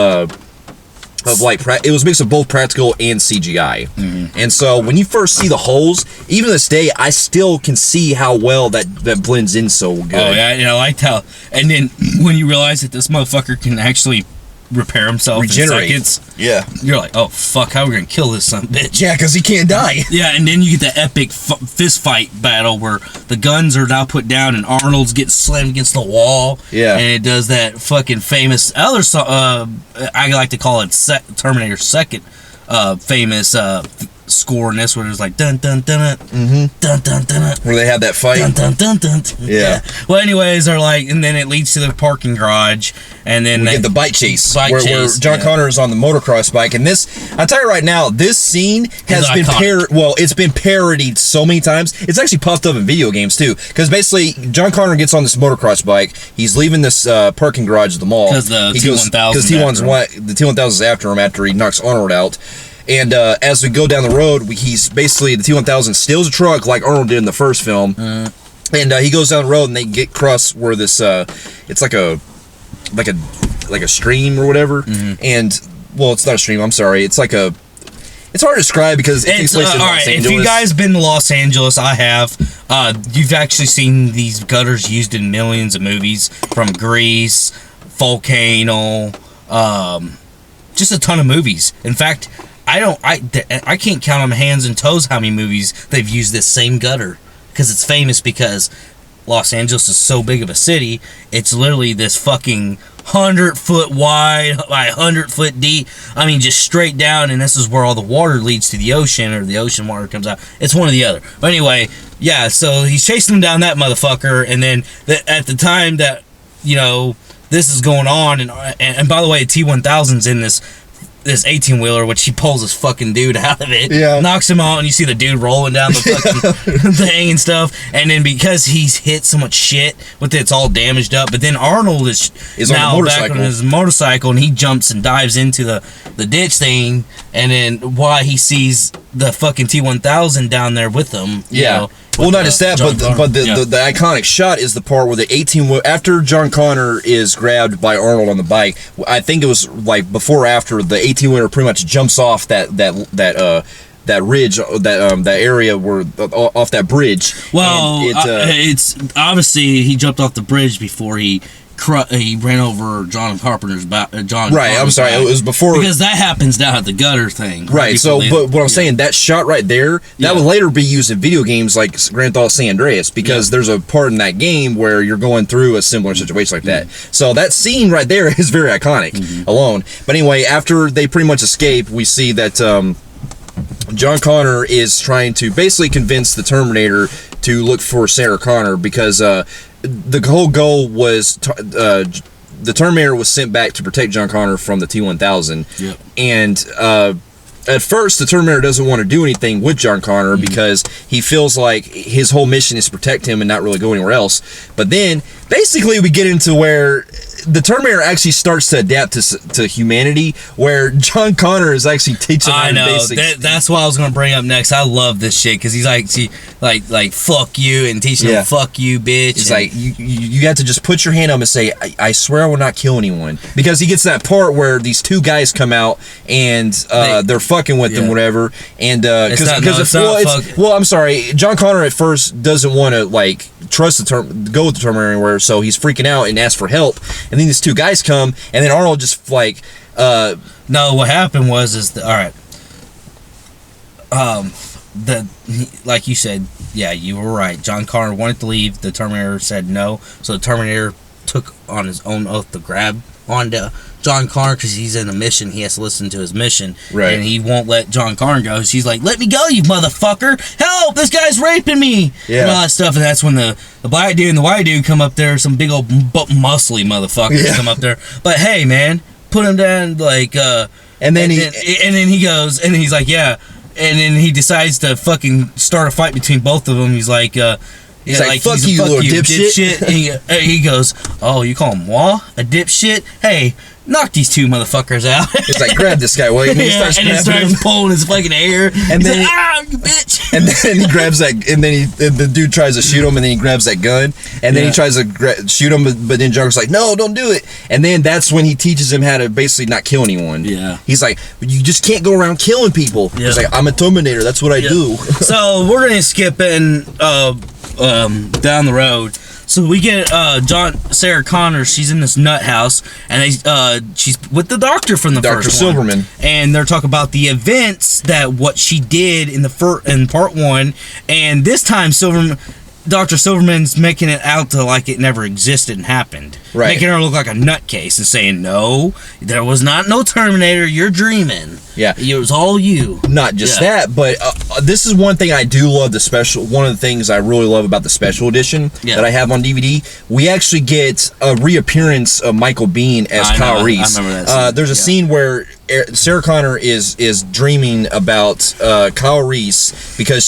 Speaker 1: like it was a mix of both practical and CGI. And so when you first see the holes, even to this day, I still can see how well that blends in so good.
Speaker 2: Oh yeah, I liked how. And then when you realize that this motherfucker can actually repair himself,
Speaker 1: regenerate.
Speaker 2: In seconds, you're like, oh fuck, how are we gonna kill this son of a bitch?
Speaker 1: Yeah, because he can't die.
Speaker 2: Yeah, and then you get the epic fist fight battle where the guns are now put down and Arnold's getting slammed against the wall.
Speaker 1: Yeah,
Speaker 2: and it does that fucking famous other song. I like to call it Terminator 2nd famous score in this, where it was like dun dun dun dun dun dun dun,
Speaker 1: where they have that fight.
Speaker 2: Dun, dun, dun, dun, dun.
Speaker 1: Yeah.
Speaker 2: Well, anyways, they're like, and then it leads to the parking garage, and then
Speaker 1: we get the bike chase, where John Connor is on the motocross bike, and this, I'll tell you right now, this scene has been it's been parodied so many times. It's actually popped up in video games too, because basically John Connor gets on this motocross bike. He's leaving this parking garage at the mall
Speaker 2: because the
Speaker 1: T-1000 is after him after he knocks Arnold out. And as we go down the road, he's basically, the T-1000 steals a truck like Arnold did in the first film. And he goes down the road and they get across where this, it's like a stream or whatever. And, well, it's not a stream, I'm sorry. It's like it's hard to describe because it takes place in Los Angeles.
Speaker 2: If you guys been to Los Angeles, I have. You've actually seen these gutters used in millions of movies, from Grease, Volcano, just a ton of movies. In fact, I can't count on my hands and toes how many movies they've used this same gutter, because it's famous because Los Angeles is so big of a city. It's literally this fucking 100-foot wide by 100-foot deep. I mean, just straight down, and this is where all the water leads to the ocean, or the ocean water comes out. It's one or the other. But anyway, yeah, so he's chasing them down that motherfucker, and then at the time that, you know, this is going on, and by the way, T-1000's in this 18-wheeler, which he pulls this fucking dude out of it, knocks him out, and you see the dude rolling down the fucking thing and stuff. And then because he's hit so much shit with it, it's all damaged up. But then Arnold is now back on his motorcycle, and he jumps and dives into the ditch thing. And then while he sees the fucking T-1000 down there with him, you know,
Speaker 1: well, not just that, but the iconic shot is the part where the 18 after John Connor is grabbed by Arnold on the bike. I think it was like before or after the 18-wheeler pretty much jumps off that ridge, that area where off that bridge.
Speaker 2: Well, it's obviously he jumped off the bridge before he ran over John Carpenter's back.
Speaker 1: Right, I'm sorry, it was before,
Speaker 2: because that happens down at the gutter thing.
Speaker 1: Right. So, but what I'm saying, that shot right there, that would later be used in video games like Grand Theft Auto San Andreas, because there's a part in that game where you're going through a similar situation like that. So that scene right there is very iconic alone. But anyway, after they pretty much escape, we see that John Connor is trying to basically convince the Terminator to look for Sarah Connor, because the whole goal was the Terminator was sent back to protect John Connor from the T-1000. And at first, the Terminator doesn't want to do anything with John Connor because he feels like his whole mission is to protect him and not really go anywhere else. But then, basically, we get into where the Terminator actually starts to adapt to humanity, where John Connor is actually teaching him the basics.
Speaker 2: That's what I was gonna bring up next. I love this shit because he's like fuck you and teaching him fuck you, bitch.
Speaker 1: It's like you have to just put your hand up and say, I swear I will not kill anyone, because he gets that part where these two guys come out and they're fucking with them, whatever, and I'm sorry, John Connor at first doesn't want to like trust go with the Terminator anywhere, so he's freaking out and asks for help, and then these two guys come, and then Arnold just like
Speaker 2: no, what happened was like you said, yeah, you were right. John Connor wanted to leave. The Terminator said no, so the Terminator took on his own oath to grab onto John Connor because he's in a mission. He has to listen to his mission,
Speaker 1: right?
Speaker 2: And he won't let John Connor go. She's like, "Let me go, you motherfucker! Help! This guy's raping me!" And all that stuff. And that's when the black dude and the white dude come up there. Some big old muscly motherfuckers come up there. But hey, man, put him down, like.
Speaker 1: And then
Speaker 2: he goes, and he's like, yeah. And then he decides to fucking start a fight between both of them. He's like,
Speaker 1: he's like, fuck you, little dipshit.
Speaker 2: He goes, oh, you call him moi? A dipshit? Hey, knock these two motherfuckers out.
Speaker 1: He's like, grab this guy, William.
Speaker 2: He starts pulling his fucking hair.
Speaker 1: And then
Speaker 2: like, ah, you bitch.
Speaker 1: And then he grabs that, and then the dude tries to shoot him, and then he grabs that gun, and then he tries to shoot him, but then Joker's like, no, don't do it. And then that's when he teaches him how to basically not kill anyone.
Speaker 2: Yeah.
Speaker 1: He's like, you just can't go around killing people. Yeah. He's like, I'm a Terminator. That's what I do. So
Speaker 2: we're gonna skip in down the road. So we get Sarah Connor. She's in this nut house, and she's with the doctor from the first
Speaker 1: Dr. Silverman,
Speaker 2: and they're talking about the events what she did in part one, and this time Dr. Silverman's making it out to like it never existed and happened, making her look like a nutcase and saying, no, there was no Terminator. You're dreaming.
Speaker 1: Yeah,
Speaker 2: it was all you.
Speaker 1: Not just that, but this is one thing I do love the special. One of the things I really love about the special edition that I have on DVD, we actually get a reappearance of Michael Biehn as Kyle Reese.
Speaker 2: I remember that scene.
Speaker 1: There's a scene where Sarah Connor is dreaming about Kyle Reese because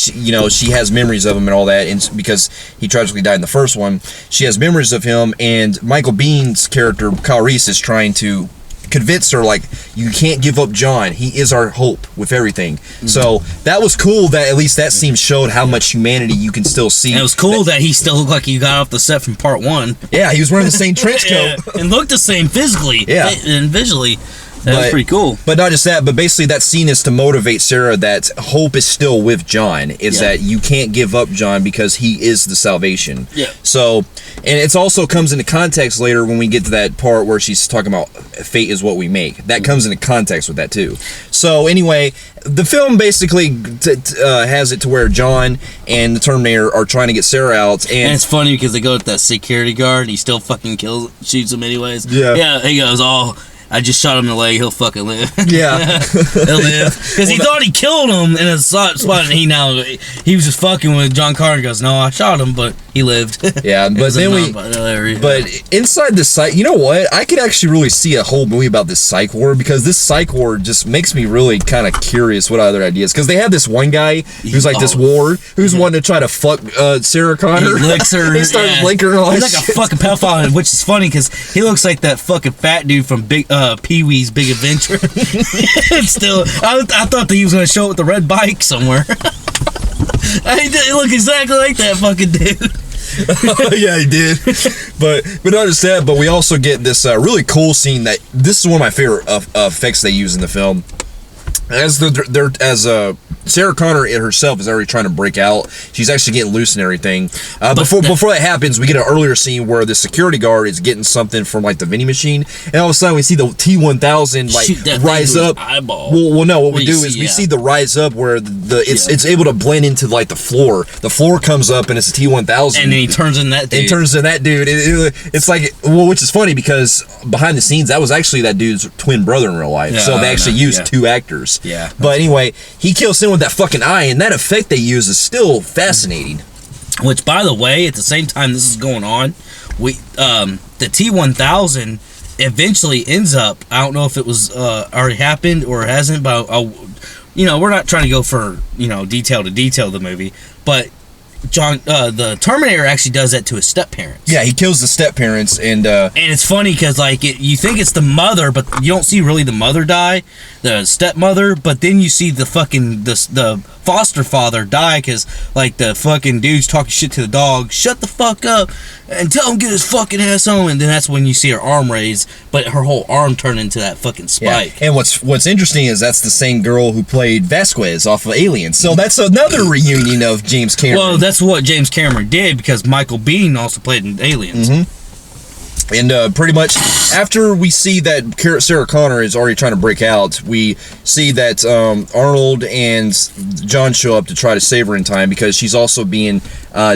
Speaker 1: she has memories of him and all that, and because he tragically died in the first one, she has memories of him, and Michael Biehn's character Kyle Reese is trying to convince her, like, you can't give up John. He is our hope with everything. Mm-hmm. So that was cool that at least that scene showed how much humanity you can still see.
Speaker 2: And it was cool that he still looked like he got off the set from part one.
Speaker 1: Yeah, he was wearing the same trench coat.
Speaker 2: And looked the same physically and visually. That was pretty cool.
Speaker 1: But not just that, but basically that scene is to motivate Sarah that hope is still with John. Is that you can't give up John because he is the salvation.
Speaker 2: Yeah.
Speaker 1: So, and it also comes into context later when we get to that part where she's talking about fate is what we make. That comes into context with that too. So anyway, the film basically has it to where John and the Terminator are trying to get Sarah out. And
Speaker 2: it's funny because they go to that security guard and he still fucking shoots him anyways.
Speaker 1: Yeah.
Speaker 2: Yeah, he goes, I just shot him in the leg. He'll fucking live.
Speaker 1: Yeah,
Speaker 2: he'll live because he thought he killed him in a spot, and he was just fucking with John Connor. Goes, no, I shot him, but he lived.
Speaker 1: Yeah, but then but inside the psych, you know what? I could actually really see a whole movie about this psych ward, because this psych ward just makes me really kind of curious what other ideas. Because they have this one guy who's like this ward who's wanting to try to fuck Sarah Connor.
Speaker 2: He licks her.
Speaker 1: He starts licking her.
Speaker 2: He's like a fucking pedophile, which is funny because he looks like that fucking fat dude from Pee-wee's Big Adventure. Still, I thought that he was going to show up with the red bike somewhere. He looked exactly like that fucking dude.
Speaker 1: Yeah, he did. But not just that, but we also get this really cool scene that this is one of my favorite effects they use in the film. As Sarah Connor herself is already trying to break out, she's actually getting loose and everything. Before that happens, we get an earlier scene where the security guard is getting something from like the vending machine, and all of a sudden we see the T-1000 like rise up. Well, no, what we do is we see the rise up where it's able to blend into like the floor. The floor comes up and it's a T-1000,
Speaker 2: and then he turns in that dude.
Speaker 1: It's like, which is funny because behind the scenes that was actually that dude's twin brother in real life. Yeah, so they actually used two actors.
Speaker 2: Yeah.
Speaker 1: But anyway, he kills him with that fucking eye, and that effect they use is still fascinating.
Speaker 2: Which, by the way, at the same time this is going on, the T-1000 eventually ends up, I don't know if it was already happened or it hasn't, but we're not trying to go for detail to detail the movie, but the Terminator actually does that to his step parents.
Speaker 1: Yeah, he kills the step parents, and
Speaker 2: it's funny because like you think it's the mother, but you don't see really the mother die, the stepmother. But then you see the fucking the foster father die because like the fucking dude's talking shit to the dog. Shut the fuck up and tell him get his fucking ass home. And then that's when you see her arm raised, but her whole arm turned into that fucking spike.
Speaker 1: Yeah. And what's interesting is that's the same girl who played Vasquez off of Alien. So that's another reunion of James Cameron.
Speaker 2: Well, that's what James Cameron did because Michael Biehn also played in Aliens.
Speaker 1: And pretty much after we see that Sarah Connor is already trying to break out, we see that Arnold and John show up to try to save her in time because she's also being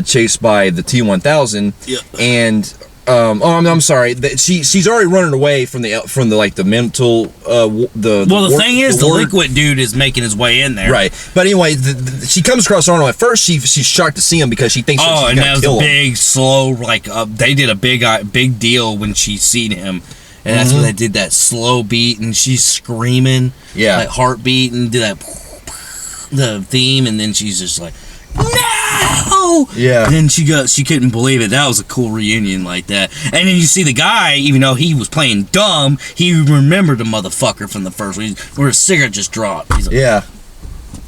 Speaker 1: chased by the T-1000.
Speaker 2: Yep.
Speaker 1: And I'm sorry. She's already running away from the like the mental
Speaker 2: the thing is the liquid dude is making his way in there,
Speaker 1: right? But anyway, she comes across Arnold. At first, she's shocked to see him because she thinks
Speaker 2: and that was
Speaker 1: kill
Speaker 2: a big slow like they did a big deal when she seen him, and that's when they did that slow beat and she's screaming, like heartbeat and do that the theme, and then she's just like no!
Speaker 1: Yeah.
Speaker 2: And then she couldn't believe it. That was a cool reunion like that. And then you see the guy, even though he was playing dumb, he remembered the motherfucker from the first one where his cigarette just dropped. He's like,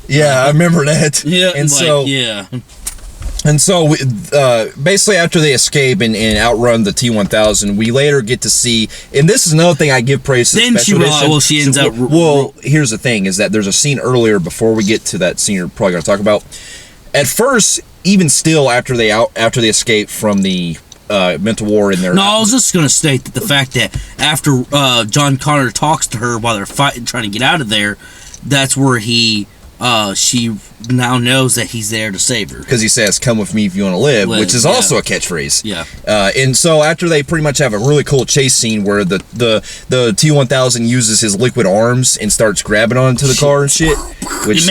Speaker 1: yeah, I remember that.
Speaker 2: Yeah,
Speaker 1: and
Speaker 2: like,
Speaker 1: And so, basically, after they escape and outrun the T-1000, we later get to see, and this is another thing I give praise to the special edition.
Speaker 2: She ends up...
Speaker 1: Well, here's the thing, is that there's a scene earlier before we get to that scene you're probably going to talk about. At first, even still, after they escape from the mental war in their...
Speaker 2: No, I was just going to state that the fact that after John Connor talks to her while they're fighting, trying to get out of there, that's where she now knows that he's there to save her.
Speaker 1: Because he says, come with me if you want to live, which is also a catchphrase.
Speaker 2: Yeah.
Speaker 1: And so after they pretty much have a really cool chase scene where the T-1000 uses his liquid arms and starts grabbing onto the car and shit. Which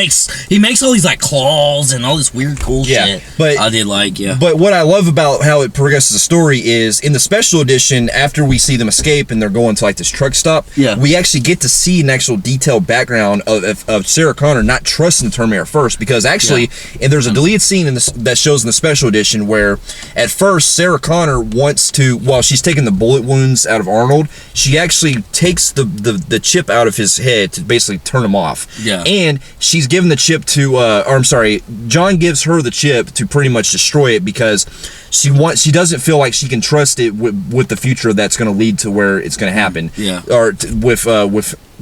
Speaker 2: he makes all these like claws and all this weird cool shit.
Speaker 1: But
Speaker 2: I did like,
Speaker 1: But what I love about how it progresses the story is in the special edition, after we see them escape and they're going to like this truck stop, we actually get to see an actual detailed background of Sarah Connor not trusting the Terminator first. Because actually, and there's a deleted scene that shows in the special edition where at first Sarah Connor wants to, while she's taking the bullet wounds out of Arnold, she actually takes the chip out of his head to basically turn him off.
Speaker 2: Yeah.
Speaker 1: And she's given the chip to, John gives her the chip to pretty much destroy it because she doesn't feel like she can trust it with the future that's going to lead to where it's going to happen.
Speaker 2: Yeah.
Speaker 1: Or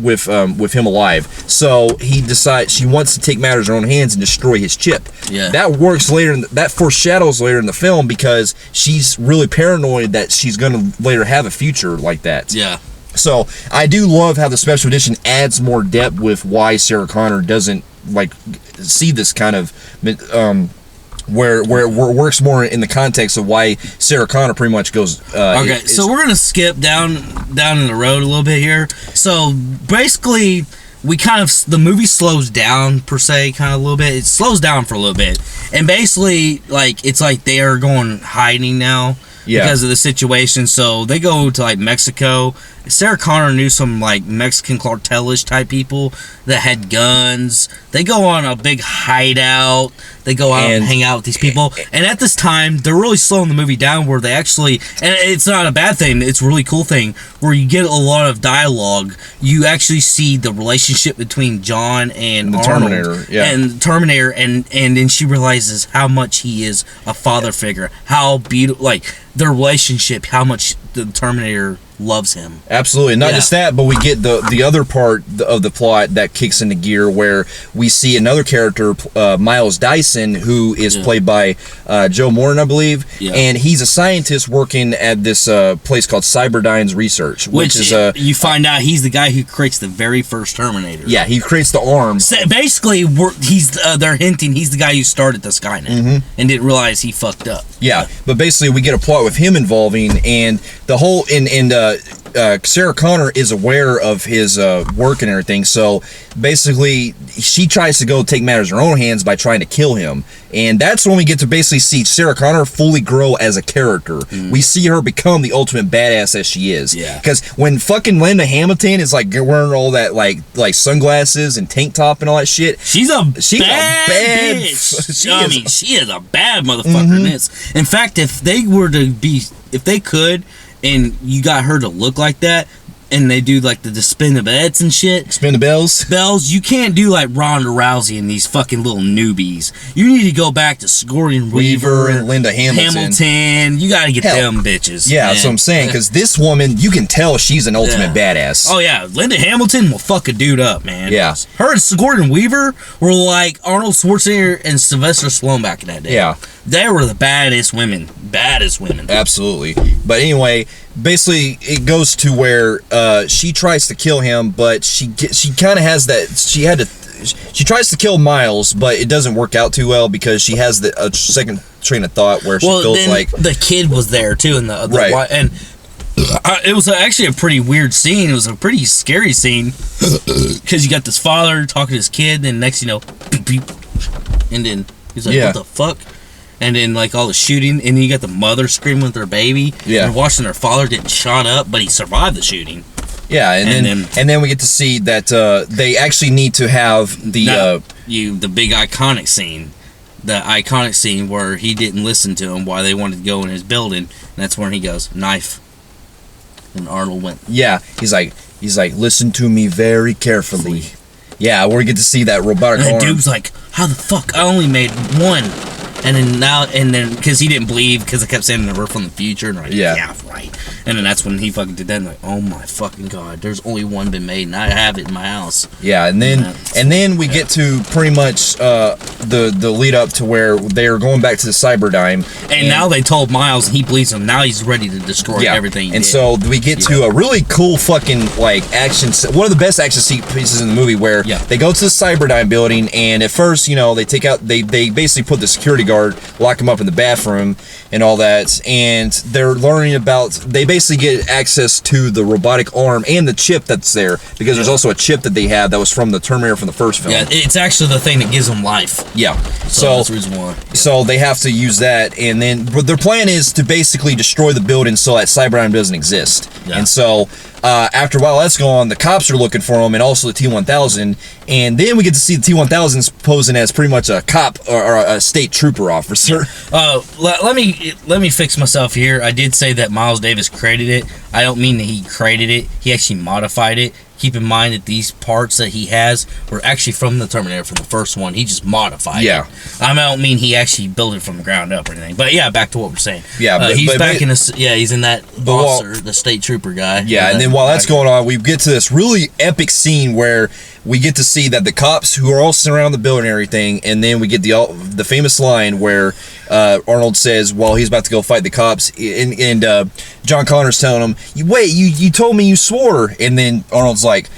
Speaker 1: with him alive. So he decides she wants to take matters in her own hands and destroy his chip.
Speaker 2: Yeah.
Speaker 1: That works later. That foreshadows later in the film because she's really paranoid that she's going to later have a future like that.
Speaker 2: Yeah.
Speaker 1: So I do love how the special edition adds more depth with why Sarah Connor doesn't like see this kind of where it works more in the context of why Sarah Connor pretty much goes.
Speaker 2: Okay, so we're gonna skip down in the road a little bit here. So basically, the movie slows down per se, kind of a little bit. It slows down for a little bit, and basically, like it's like they are going hiding now. Because of the situation, so they go to like Mexico. Sarah Connor knew some like Mexican cartelish type people that had guns. They go on a big hideout. They go out and hang out with these people. And at this time, they're really slowing the movie down where they actually, and it's not a bad thing, it's a really cool thing, where you get a lot of dialogue. You actually see the relationship between John and
Speaker 1: the
Speaker 2: Arnold
Speaker 1: Terminator,
Speaker 2: and Terminator, and then she realizes how much he is a father figure, how beautiful, like their relationship, how much the Terminator loves him.
Speaker 1: Absolutely. Not just that, but we get the other part of the plot that kicks into gear where we see another character, Miles Dyson, who is played by Joe Morton, I believe. Yeah. And he's a scientist working at this place called Cyberdyne's Research, which is
Speaker 2: you find out he's the guy who creates the very first Terminator.
Speaker 1: Yeah, he creates the arm.
Speaker 2: So basically, they're hinting he's the guy who started the Skynet and didn't realize he fucked up.
Speaker 1: Yeah, but basically we get a plot with him involving and the whole Sarah Connor is aware of his work and everything, so basically she tries to go take matters in her own hands by trying to kill him, and that's when we get to basically see Sarah Connor fully grow as a character. We see her become the ultimate badass as she is. Because when fucking Linda Hamilton is like wearing all that like sunglasses and tank top and all that shit,
Speaker 2: she's a bad bitch. She is a bad motherfucker in this. In fact, if they could, and you got her to look like that, and they do like the spin the beds and shit.
Speaker 1: Spin the bells?
Speaker 2: You can't do like Ronda Rousey and these fucking little newbies. You need to go back to Sigourney Weaver
Speaker 1: and Linda Hamilton.
Speaker 2: You gotta get them bitches.
Speaker 1: Yeah, man. That's what I'm saying. Because this woman, you can tell she's an ultimate badass.
Speaker 2: Oh yeah, Linda Hamilton will fuck a dude up, man.
Speaker 1: Yeah.
Speaker 2: Her and Sigourney Weaver were like Arnold Schwarzenegger and Sylvester Stallone back in that day.
Speaker 1: Yeah.
Speaker 2: They were the baddest women.
Speaker 1: Absolutely. But anyway, basically it goes to where she tries to kill him, but she kind of has that she tries to kill Miles, but it doesn't work out too well because she has a second train of thought where she feels like
Speaker 2: the kid was there too, and and it was actually a pretty weird scene. It was a pretty scary scene because you got this father talking to his kid, and next beep, beep, and then he's like, "What the fuck?" And then like all the shooting, and then you got the mother screaming with her baby. Yeah. And watching her father get shot up, but he survived the shooting.
Speaker 1: Yeah, and then we get to see that they actually need to have the
Speaker 2: big iconic scene. The iconic scene where he didn't listen to him while they wanted to go in his building, and that's when he goes, "Knife." And Arnold went.
Speaker 1: Yeah, he's like, listen to me very carefully. Yeah, we get to see that robotic arm.
Speaker 2: And the dude's like, how the fuck? I only made one. And then, because he didn't believe, because I kept saying they were from the future, and like, yeah, right. And then that's when he fucking did that, and like, oh my fucking god, there's only one been made, and I have it in my house.
Speaker 1: Yeah, and then we get to pretty much the lead up to where they're going back to the Cyberdyne.
Speaker 2: And now they told Miles, and he believes him. Now he's ready to destroy everything.
Speaker 1: And so we get to a really cool fucking like action, one of the best action pieces in the movie, where they go to the Cyberdyne building, and at first, they take out, they basically put the security guard, lock him up in the bathroom and all that, and they're learning about, they basically get access to the robotic arm and the chip that's there, because there's also a chip that they have that was from the Terminator from the first film.
Speaker 2: Yeah, it's actually the thing that gives them life.
Speaker 1: Yeah.
Speaker 2: So that's the reason why.
Speaker 1: So they have to use that, and then but their plan is to basically destroy the building so that Cyberdyne doesn't exist. Yeah. And so after a while that's gone, the cops are looking for him, and also the T-1000, and then we get to see the T-1000's posing as pretty much a cop or a state trooper officer.
Speaker 2: Let me fix myself here. I did say that Miles Davis created it. I don't mean that he created it. He actually modified it. Keep in mind that these parts that he has were actually from the Terminator, from the first one. He just modified it. I don't mean he actually built it from the ground up or anything. But yeah, back to what we're saying. Yeah, he's in that officer, the state trooper guy.
Speaker 1: Yeah, and then while that's going on, we get to this really epic scene where we get to see that the cops who are all surrounding the building and everything, and then we get the famous line where Arnold says, while he's about to go fight the cops, and John Connor's telling him, "Wait, you told me you swore," and then Arnold's like,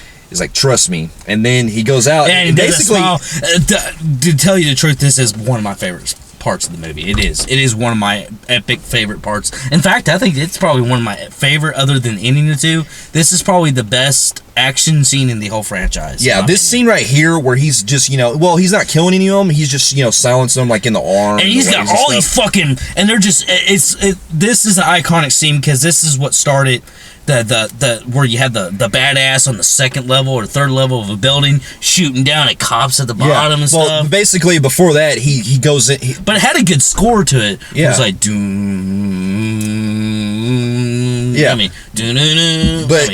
Speaker 1: "Trust me," and then he goes out
Speaker 2: and basically to tell you the truth, this is one of my favorite parts of the movie. It is one of my epic favorite parts. In fact, I think it's probably one of my favorite, other than ending the two. This is probably the best action scene in the whole franchise.
Speaker 1: Yeah, this scene right here where he's just, he's not killing any of them, he's just, silencing them like in the arm.
Speaker 2: And he's got all these fucking, and they're just, this is an iconic scene because this is what started the where you had the badass on the second level or third level of a building shooting down at cops at the bottom and stuff.
Speaker 1: Basically before that he goes in,
Speaker 2: but it had a good score to it. Yeah. It was like doom.
Speaker 1: Yeah.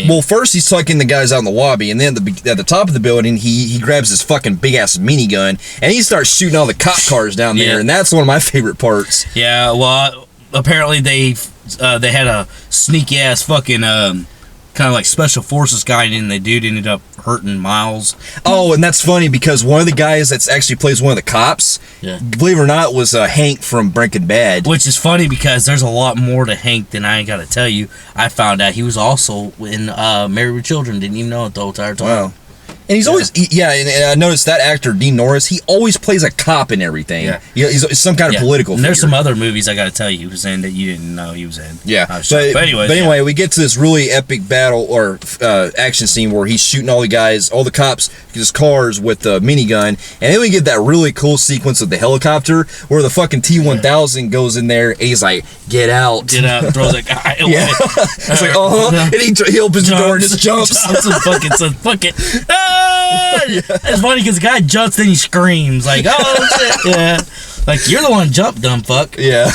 Speaker 1: Well, first he's tucking the guys out in the lobby, and then at the top of the building he grabs his fucking big ass minigun and he starts shooting all the cop cars down there, and that's one of my favorite parts.
Speaker 2: Yeah, well, apparently they had a sneaky ass fucking kind of like special forces guy, and the dude ended up hurting Miles.
Speaker 1: Oh, and that's funny because one of the guys that's actually plays one of the cops, believe it or not, was Hank from Breaking Bad.
Speaker 2: Which is funny because there's a lot more to Hank than I gotta tell you. I found out he was also in Married with Children. Didn't even know it the whole entire time.
Speaker 1: Wow. And he's always, and I noticed that actor, Dean Norris, he always plays a cop in everything. Yeah. He's some kind of political
Speaker 2: and
Speaker 1: figure.
Speaker 2: There's some other movies I got to tell you he was in that you didn't know he was in.
Speaker 1: Yeah. But anyway, we get to this really epic battle or action scene where he's shooting all the guys, all the cops, his cars with the minigun. And then we get that really cool sequence of the helicopter where the fucking T-1000 goes in there and he's like, get out.
Speaker 2: Get out and throws that guy away.
Speaker 1: Yeah. It's like, and he opens the door and just jumps.
Speaker 2: Fuck it. It's funny because the guy jumps, then he screams like, "Oh shit!" Yeah, like you're the one jump, dumb fuck.
Speaker 1: Yeah.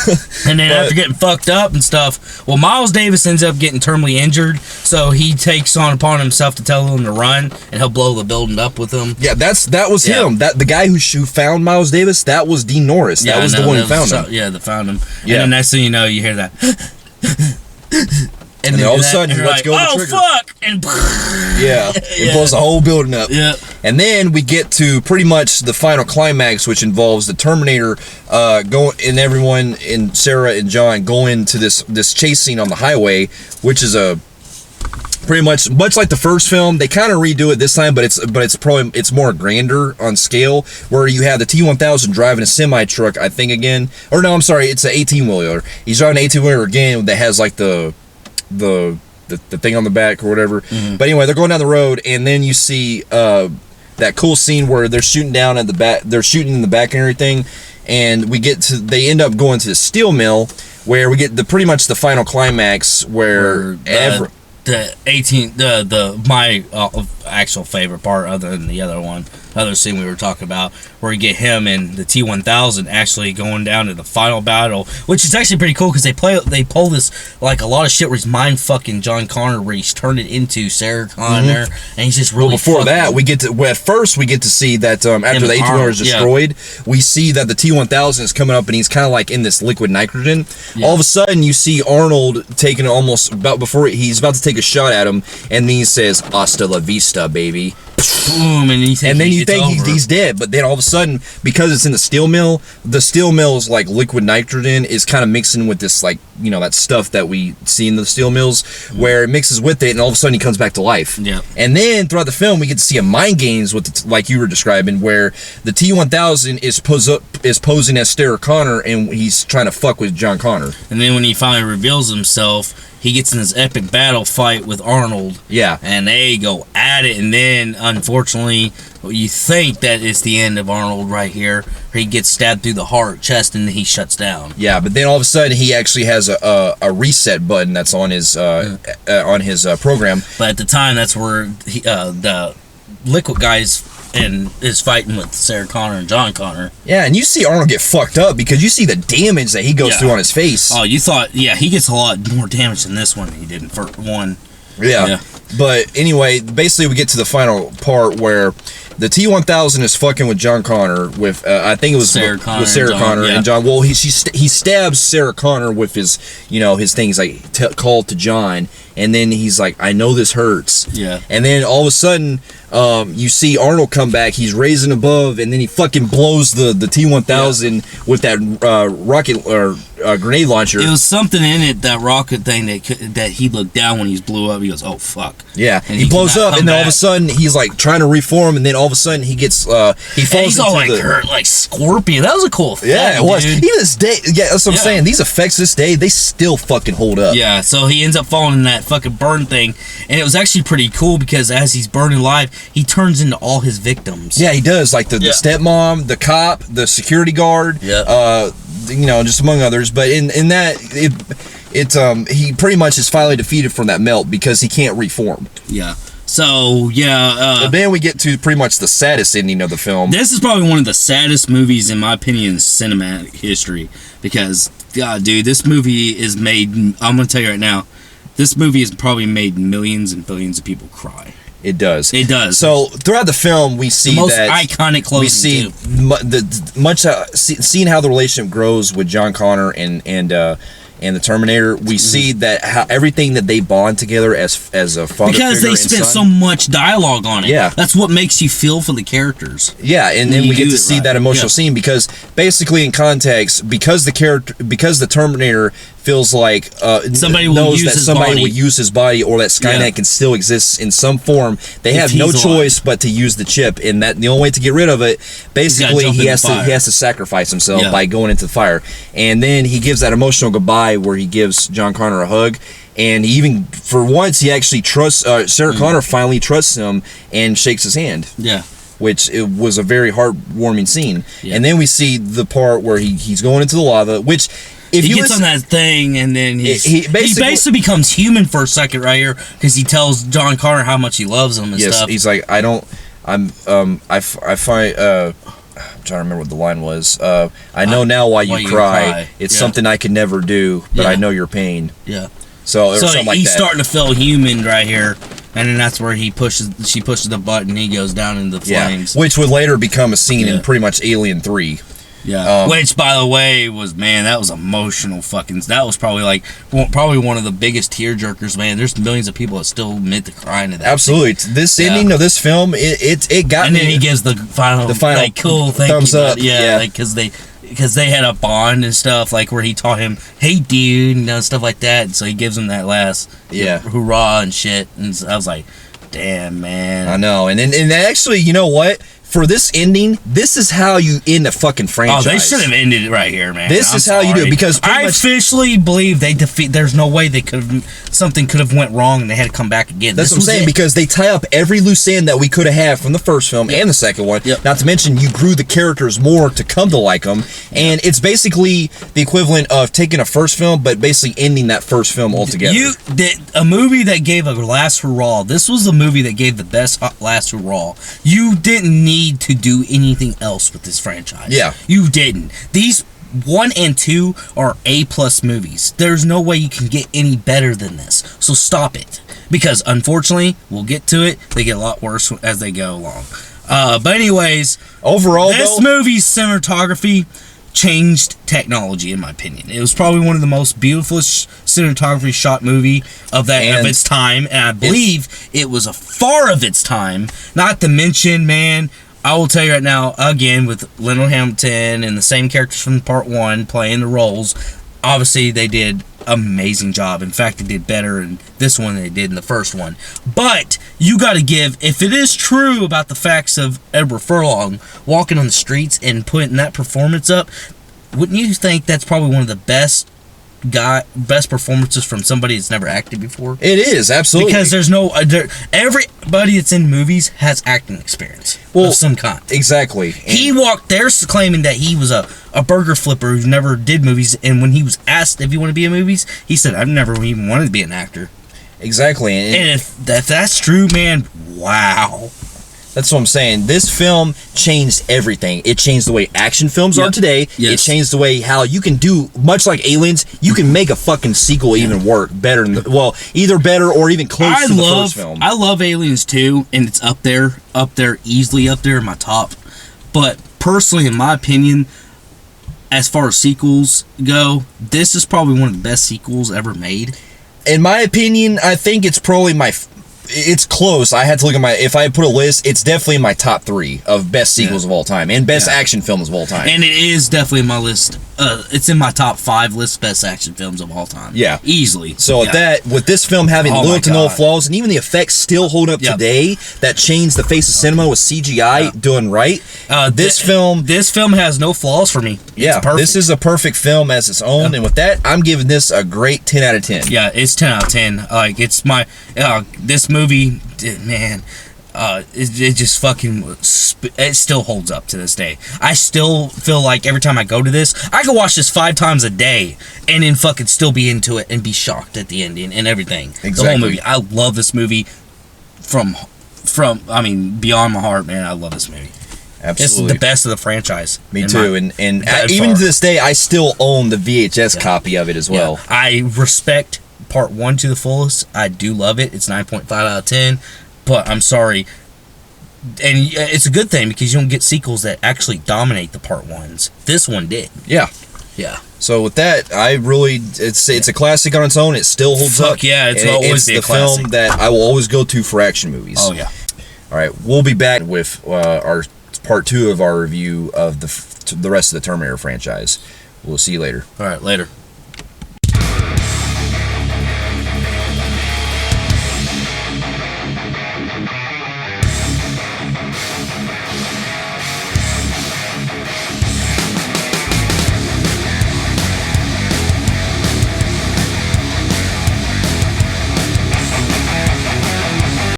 Speaker 2: And then after getting fucked up and stuff, well, Miles Davis ends up getting terminally injured, so he takes upon himself to tell them to run, and he'll blow the building up with him.
Speaker 1: Yeah, that was him. That the guy who found Miles Davis. That was Dean Norris. That was the one who found him.
Speaker 2: Yeah, that found him. Yeah. And then next thing you know, you hear that.
Speaker 1: And then all of a sudden, he lets go of the trigger.
Speaker 2: Oh, fuck! And
Speaker 1: it blows the whole building up.
Speaker 2: Yeah.
Speaker 1: And then we get to pretty much the final climax, which involves the Terminator going and everyone and Sarah and John going to this chase scene on the highway, which is pretty much like the first film. They kind of redo it this time, but it's more grander on scale, where you have the T-1000 driving a semi truck, I think again, or no, I'm sorry, it's an 18-wheeler. He's driving an 18-wheeler again that has like the thing on the back or whatever. Mm-hmm. But anyway, they're going down the road, and then you see that cool scene where they're shooting down at the back. They're shooting in the back and everything, and they end up going to the steel mill, where we get pretty much the final climax where
Speaker 2: my actual favorite part, other than the other scene we were talking about, where you get him and the T-1000 actually going down to the final battle, which is actually pretty cool because they pull this like a lot of shit where he's mind fucking John Connor, where he's turned it into Sarah Connor, and he's just really. Well,
Speaker 1: before that, we get to see that after the 18-wheeler is destroyed, we see that the T-1000 is coming up and he's kind of like in this liquid nitrogen. Yeah. All of a sudden, you see Arnold taking almost about before he's about to take a shot at him, and then he says, "Hasta la vista, baby."
Speaker 2: Boom, and then you think
Speaker 1: he's dead, but then all of a sudden, because it's in the steel mill's like liquid nitrogen is kind of mixing with this, like, you know, that stuff that we see in the steel mills, where it mixes with it, and all of a sudden he comes back to life.
Speaker 2: Yeah.
Speaker 1: And then throughout the film, we get to see a mind games with like you were describing, where the T-1000 is posing as Sarah Connor, and he's trying to fuck with John Connor.
Speaker 2: And then when he finally reveals himself, he gets in this epic battle fight with Arnold.
Speaker 1: Yeah.
Speaker 2: And they go at it, and then, unfortunately, you think that it's the end of Arnold right here. He gets stabbed through the heart, chest, and he shuts down.
Speaker 1: Yeah, but then all of a sudden, he actually has a reset button that's on his program.
Speaker 2: But at the time, that's where the Liquid guys is fighting with Sarah Connor and John Connor.
Speaker 1: Yeah, and you see Arnold get fucked up because you see the damage that he goes through on his face.
Speaker 2: Oh, you thought, he gets a lot more damage in this one than he did in first one.
Speaker 1: Yeah. But anyway, basically we get to the final part where the T-1000 is fucking with John Connor with I think it was
Speaker 2: Sarah Connor
Speaker 1: with Sarah Connor and John. Well, he stabs Sarah Connor with his things like called to John, and then he's like, "I know this hurts."
Speaker 2: Yeah.
Speaker 1: And then all of a sudden, you see Arnold come back. He's raising above, and then he fucking blows the T-1000 with that rocket or grenade launcher.
Speaker 2: It was something in it, that rocket thing that he looked down when he blew up. He goes, "Oh fuck!"
Speaker 1: Yeah, and he blows up, and then all of a sudden he's like trying to reform, and then all of a sudden he gets he falls.
Speaker 2: And he's all like hurt, like Scorpion. That was a cool thing.
Speaker 1: Yeah, it was.
Speaker 2: Dude.
Speaker 1: Even this day, that's what I'm saying. These effects this day, they still fucking hold up.
Speaker 2: Yeah, so he ends up falling in that fucking burn thing, and it was actually pretty cool because as he's burning alive, he turns into all his victims.
Speaker 1: Yeah, he does. Like the stepmom, the cop, the security guard.
Speaker 2: Yeah.
Speaker 1: Just among others. But in that, he pretty much is finally defeated from that melt because he can't reform.
Speaker 2: Yeah. So
Speaker 1: but then we get to pretty much the saddest ending of the film.
Speaker 2: This is probably one of the saddest movies in my opinion in cinematic history because, God, dude, this movie is made. I'm gonna tell you right now, this movie has probably made millions and billions of people cry.
Speaker 1: It does.
Speaker 2: It does.
Speaker 1: So throughout the film, we see
Speaker 2: the most
Speaker 1: that
Speaker 2: iconic closing.
Speaker 1: We see seeing how the relationship grows with John Connor and the Terminator. We see that how everything that they bond together as a father
Speaker 2: because
Speaker 1: figure
Speaker 2: they spent
Speaker 1: son.
Speaker 2: so much dialogue on it.
Speaker 1: Yeah,
Speaker 2: that's what makes you feel for the characters.
Speaker 1: Yeah, and then we get to see that emotional scene because basically in context, because the Terminator feels like
Speaker 2: somebody
Speaker 1: knows that somebody will use his body, or that Skynet can still exist in some form. They have no choice but to use the chip, and that the only way to get rid of it, basically, he has to sacrifice himself by going into the fire. And then he gives that emotional goodbye where he gives John Connor a hug. And he even, for once, he actually trusts, Sarah Connor finally trusts him and shakes his hand.
Speaker 2: Yeah.
Speaker 1: Which it was a very heartwarming scene. Yeah. And then we see the part where he's going into the lava, which... If
Speaker 2: he gets on that thing, and then he basically becomes human for a second right here, because he tells John Connor how much he loves him and stuff.
Speaker 1: He's like, I find... I'm trying to remember what the line was. I know now why you cry. It's something I could never do, but I know your pain.
Speaker 2: Yeah.
Speaker 1: So something like
Speaker 2: he's
Speaker 1: that.
Speaker 2: Starting to feel human right here, and then that's where she pushes the button, he goes down into the flames.
Speaker 1: Which would later become a scene in pretty much Alien 3.
Speaker 2: Yeah, which, by the way, that was emotional that was probably one of the biggest tearjerkers, man. There's millions of people that still admit to crying to that.
Speaker 1: Absolutely. This ending of this film, it got
Speaker 2: and
Speaker 1: me.
Speaker 2: And then he gives the final like, cool thing.
Speaker 1: Thumbs up.
Speaker 2: Yeah, like, because they had a bond and stuff, like where he taught him, hey dude, and stuff like that, and so he gives him that last hoorah and shit, and so I was like, damn, man.
Speaker 1: I know. And actually, you know what? For this ending, this is how you end a fucking franchise.
Speaker 2: Oh, they should have ended it right here, man.
Speaker 1: This is how you do it, because
Speaker 2: I officially believe there's no way something could have went wrong and they had to come back again.
Speaker 1: That's what I'm saying, because they tie up every loose end that we could have had from the first film and the second one. Yep. Not to mention, you grew the characters more to come to like them, and it's basically the equivalent of taking a first film, but basically ending that first film altogether.
Speaker 2: A movie that gave a last hurrah. This was the movie that gave the best last hurrah. You didn't need to do anything else with this franchise.
Speaker 1: Yeah.
Speaker 2: You didn't. These 1 and 2 are A+ movies. There's no way you can get any better than this. So stop it. Because unfortunately, we'll get to it, they get a lot worse as they go along. But anyways,
Speaker 1: overall,
Speaker 2: this movie's cinematography changed technology, in my opinion. It was probably one of the most beautiful cinematography shot movie of its time, and I believe it was a far of its time. Not to mention, man, I will tell you right now, again, with Lionel Hamilton and the same characters from part 1 playing the roles, obviously they did amazing job. In fact, they did better in this one than they did in the first one. But you got to give, if it is true about the facts of Edward Furlong walking on the streets and putting that performance up, wouldn't you think that's probably one of the best performances from somebody that's never acted before?
Speaker 1: It is, absolutely.
Speaker 2: Because there's everybody that's in movies has acting experience of some kind.
Speaker 1: Exactly.
Speaker 2: He walked there claiming that he was a burger flipper who never did movies, and when he was asked if he wanted to be in movies, he said, I've never even wanted to be an actor.
Speaker 1: Exactly.
Speaker 2: And if that's true, man, wow.
Speaker 1: That's what I'm saying. This film changed everything. It changed the way action films are today. Yes. It changed the way how you can do, much like Aliens, you can make a fucking sequel even work better than, either better or even close to the first film.
Speaker 2: I love Aliens 2, and it's easily up there in my top. But personally, in my opinion, as far as sequels go, this is probably one of the best sequels ever made.
Speaker 1: In my opinion, I think it's probably it's close. I had to look at if I put a list, it's definitely in my top 3 of best sequels of all time and best action films of all time.
Speaker 2: And it is definitely in my list. It's in my top 5 list best action films of all time.
Speaker 1: Yeah.
Speaker 2: Easily.
Speaker 1: So with this film having little to no flaws, and even the effects still hold up today, that changed the face of cinema with CGI doing right. This film has no flaws for me. It's perfect. This is a perfect film as its own, and with that, I'm giving this a great 10 out of 10.
Speaker 2: Yeah, it's 10 out of 10. Like, it's my this movie, man. It just fucking, it still holds up to this day. I still feel like every time I go to this, I can watch this 5 times a day and then fucking still be into it and be shocked at the ending and everything. Exactly. The whole movie. I love this movie from beyond my heart, man. I love this movie.
Speaker 1: Absolutely.
Speaker 2: It's the best of the franchise.
Speaker 1: Me too. And even to this day, I still own the VHS copy of it as well.
Speaker 2: Yeah. I respect part 1 to the fullest. I do love it. It's 9.5 out of 10. But I'm sorry, and it's a good thing because you don't get sequels that actually dominate the part 1s. This one did.
Speaker 1: Yeah. So with that, it's a classic on its own. It still holds up.
Speaker 2: Yeah, it's always
Speaker 1: the film that I will always go to for action movies.
Speaker 2: Oh yeah.
Speaker 1: All right, we'll be back with our part 2 of our review of the rest of the Terminator franchise. We'll see you later.
Speaker 2: All right, later.